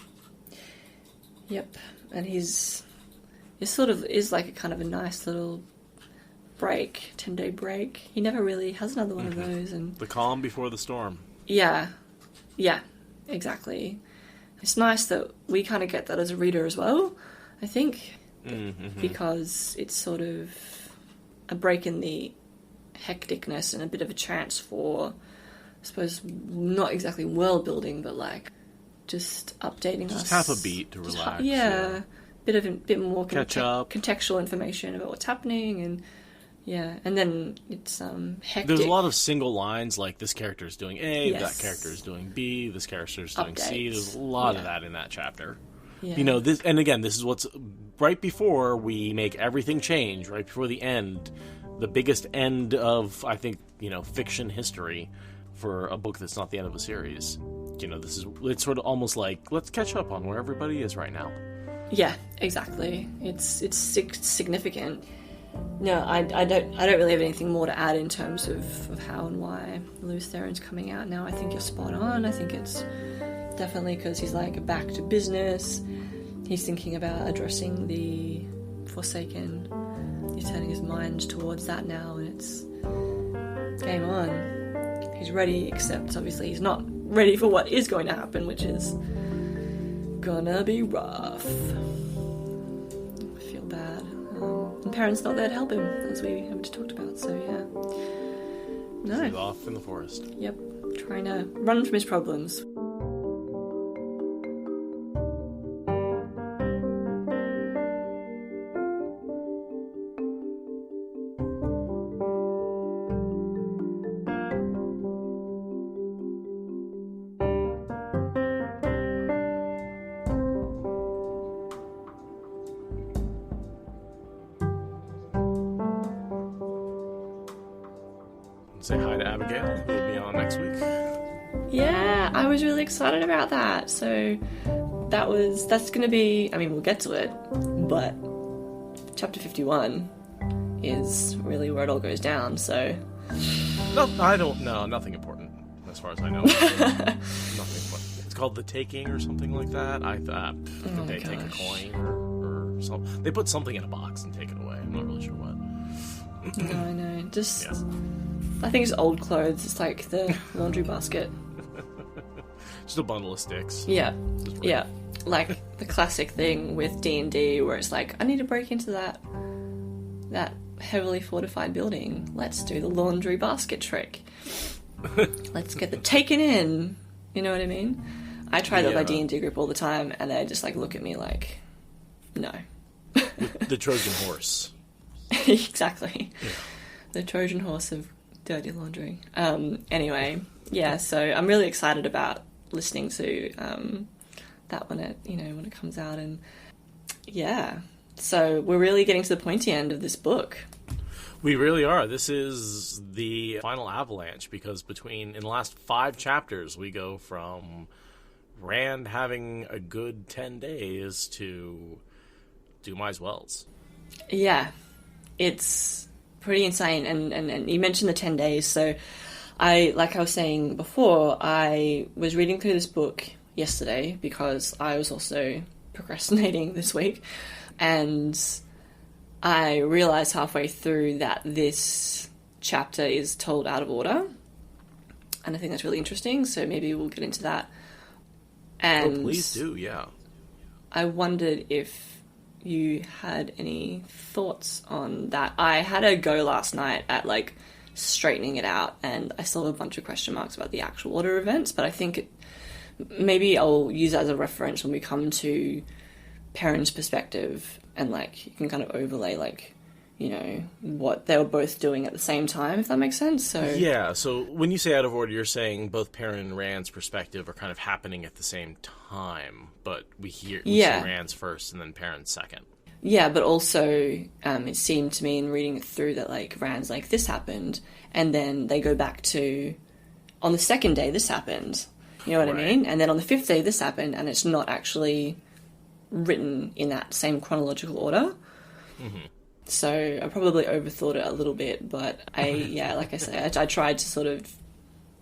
Yep. And it sort of is like a kind of a nice little break, 10-day break. He never really has another one of those. And the calm before the storm. Yeah. Yeah, exactly. It's nice that we kind of get that as a reader as well, I think. Because it's sort of a break in the hecticness and a bit of a chance for, I suppose, not exactly world building, but like just updating us. Just half a beat to relax. Yeah. Bit more catch up, contextual information about what's happening, and and then it's hectic. There's a lot of single lines, like this character is doing A, Yes. that character is doing B, this character is doing C. Updates. There's a lot of that in that chapter. Yeah. You know, this, and again, this is what's right before we make everything change, right before the end, the biggest end of, I think, fiction history for a book that's not the end of a series. It's sort of almost like, let's catch up on where everybody is right now. Yeah, exactly. It's significant. No, I don't really have anything more to add in terms of how and why Lewis Theron's coming out now. I think you're spot on. I think it's definitely because he's like back to business. He's thinking about addressing the Forsaken. He's turning his mind towards that now, and it's game on. He's ready, except obviously he's not ready for what is going to happen, which is gonna be rough. I feel bad. And Perrin's not there to help him, as we have just talked about, so yeah. No. He's off in the forest. Yep. Trying to run from his problems. Say hi to Abigail, who will be on next week. Yeah, I was really excited about that. So that's going to be, I mean, we'll get to it, but chapter 51 is really where it all goes down, so... No, I don't know. Nothing important, as far as I know. Nothing important. It's called The Taking or something like that. I thought they take a coin or something. They put something in a box and take it away. I'm not really sure what. No, I know. Just... Yeah. I think it's old clothes. It's like the laundry basket. Just a bundle of sticks. Yeah, yeah. Like the classic thing with D&D where it's like, I need to break into that heavily fortified building. Let's do the laundry basket trick. Let's get the taken in. You know what I mean? I try that with my D&D group all the time, and they just like look at me like, no. The Trojan horse. Exactly. Yeah. The Trojan horse of dirty laundry. Anyway, yeah, so I'm really excited about listening to that when it comes out, and yeah, so we're really getting to the pointy end of this book. We really are. This is the final avalanche, because in the last 5 chapters we go from Rand having a good 10 days to Dumai's Wells. Yeah, it's pretty insane, and you mentioned the 10 days, so like I was saying before, I was reading through this book yesterday because I was also procrastinating this week, and I realised halfway through that this chapter is told out of order, and I think that's really interesting, so maybe we'll get into that. And please do, yeah. I wondered if you had any thoughts on that. I had a go last night at like straightening it out, and I still have a bunch of question marks about the actual order of events, but I think maybe I'll use that as a reference when we come to Perrin's perspective, and like you can kind of overlay like, what they were both doing at the same time, if that makes sense. So yeah, so when you say out of order, you're saying both Perrin and Rand's perspective are kind of happening at the same time, but we see Rand's first and then Perrin's second. Yeah, but also it seemed to me in reading it through that like Rand's like, this happened, and then they go back to, on the second day this happened, you know what I mean? And then on the 5th day this happened, and it's not actually written in that same chronological order. Mm-hmm. So I probably overthought it a little bit, but like I say, I tried to sort of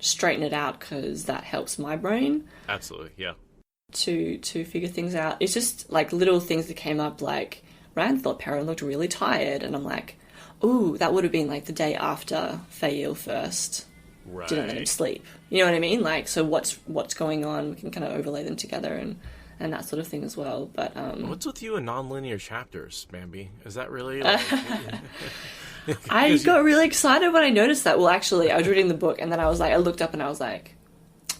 straighten it out because that helps my brain. Absolutely, yeah. To figure things out. It's just like little things that came up, like Rand thought Perrin looked really tired, and I'm like, ooh, that would have been like the day after Faile first didn't let him sleep. You know what I mean? Like, so what's going on? We can kind of overlay them together and that sort of thing as well. But what's with you and non-linear chapters, Bambi? Is that really like... I got really excited when I noticed that. Well, actually, I was reading the book and then I looked up and I was like,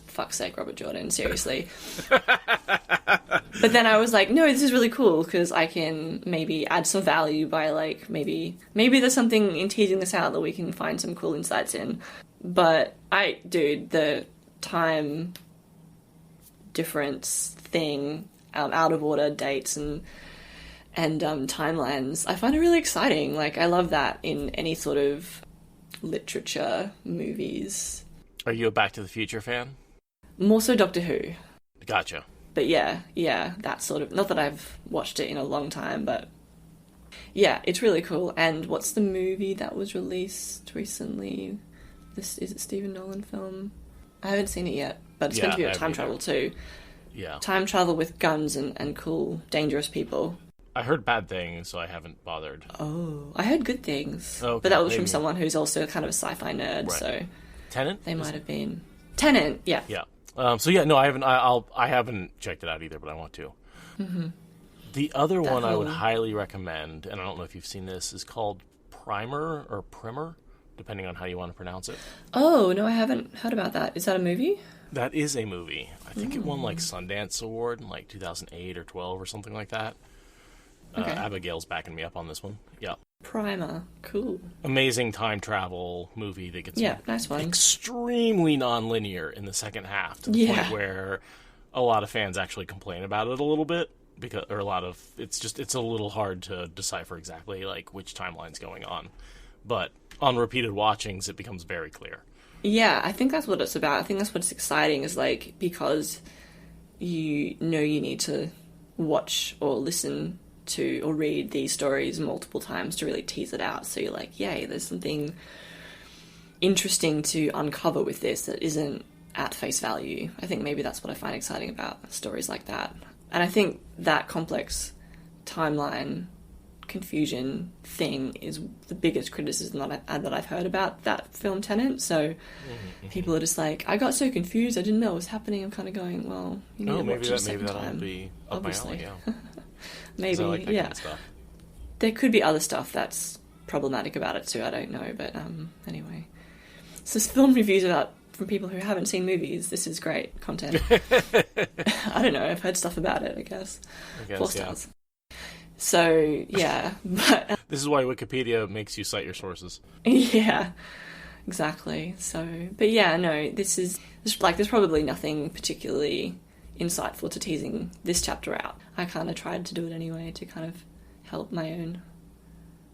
fuck's sake, Robert Jordan, seriously. But then I was like, no, this is really cool because I can maybe add some value by like, maybe there's something in teasing this out that we can find some cool insights in. But the time difference thing, out of order dates and timelines, I find it really exciting. Like, I love that in any sort of literature, movies. Are you a Back to the Future fan? More so Doctor Who. Gotcha. But yeah, that sort of... Not that I've watched it in a long time, but... Yeah, it's really cool. And what's the movie that was released recently? Is it Stephen Nolan film? I haven't seen it yet, but it's meant to be about time travel too. Yeah. Time travel with guns and cool, dangerous people. I heard bad things, so I haven't bothered. Oh, I heard good things. Okay, but that was from someone who's also kind of a sci-fi nerd, right. So... Tenet? They might have been... Tenet, yeah. Yeah. No, I haven't. I haven't checked it out either, but I want to. Mm-hmm. The other one I would highly recommend, and I don't know if you've seen this, is called Primer or Primer, depending on how you want to pronounce it. Oh no, I haven't heard about that. Is that a movie? That is a movie. I think it won like Sundance Award in like 2008 or 12 or something like that. Okay. Abigail's backing me up on this one. Yeah. Primer, cool. Amazing time travel movie that gets nice one. Extremely non-linear in the second half to the point where a lot of fans actually complain about it a little bit it's a little hard to decipher exactly like which timeline's going on, but on repeated watchings it becomes very clear. Yeah, I think that's what it's about. I think that's what's exciting is like because you need to watch or listen to or read these stories multiple times to really tease it out. So you're like, yay, there's something interesting to uncover with this that isn't at face value. I think maybe that's what I find exciting about stories like that. And I think that complex timeline confusion thing is the biggest criticism that I've heard about that film Tenet. So people are just like, I got so confused, I didn't know what was happening. I'm kind of going, well, you need to watch it a second time. That'll be up obviously. my alley, yeah. Maybe, like that yeah. kind of stuff. There could be other stuff that's problematic about it too, I don't know, but anyway. So film reviews from people who haven't seen movies. This is great content. I don't know, I've heard stuff about it, I guess 4 stars. So, yeah, but... This is why Wikipedia makes you cite your sources. Yeah, exactly. So, but yeah, no, there's probably nothing particularly insightful to teasing this chapter out. I kind of tried to do it anyway to kind of help my own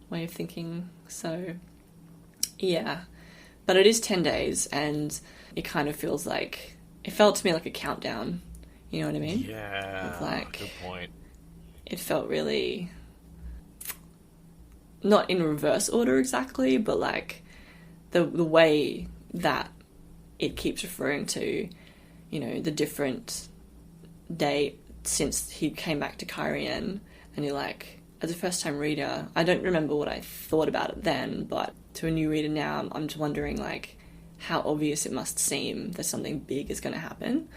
way of thinking. So, yeah. But it is 10 days, and it kind of feels like... It felt to me like a countdown. You know what I mean? Yeah, good point. It felt really... Not in reverse order exactly, but like the way that it keeps referring to, the different day since he came back to Cairhien, and you're like, as a first-time reader, I don't remember what I thought about it then, but to a new reader now, I'm just wondering, like, how obvious it must seem that something big is going to happen.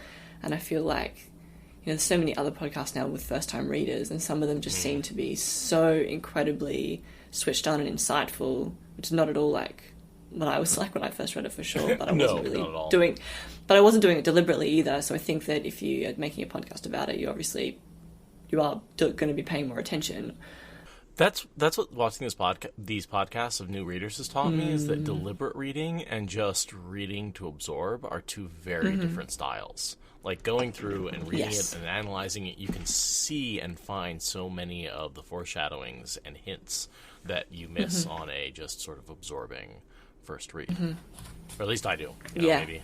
And I feel like, there's so many other podcasts now with first-time readers, and some of them just seem to be so incredibly switched on and insightful, which is not at all like what I was like when I first read it, for sure, but I wasn't really doing... But I wasn't doing it deliberately either, so I think that if you are making a podcast about it, you are going to be paying more attention. That's what watching these podcasts of new readers has taught me, is that deliberate reading and just reading to absorb are two very different styles. Like, going through and reading it and analyzing it, you can see and find so many of the foreshadowings and hints that you miss on a just sort of absorbing first read. Or at least I do. Maybe.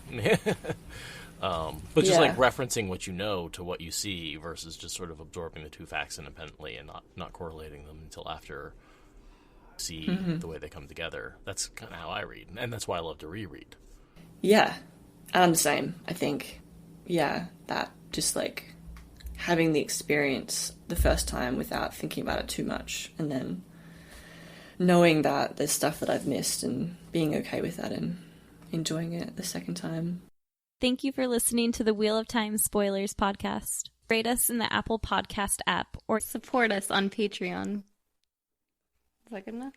But just like referencing what you know to what you see versus just sort of absorbing the two facts independently and not correlating them until after see the way they come together. That's kind of how I read, and that's why I love to reread. Yeah, I'm the same, I think. Yeah, that just like having the experience the first time without thinking about it too much, and then knowing that there's stuff that I've missed and being okay with that and enjoying it the second time. Thank you for listening to the Wheel of Time Spoilers podcast. Rate us in the Apple Podcast app or support us on Patreon. Is that good enough?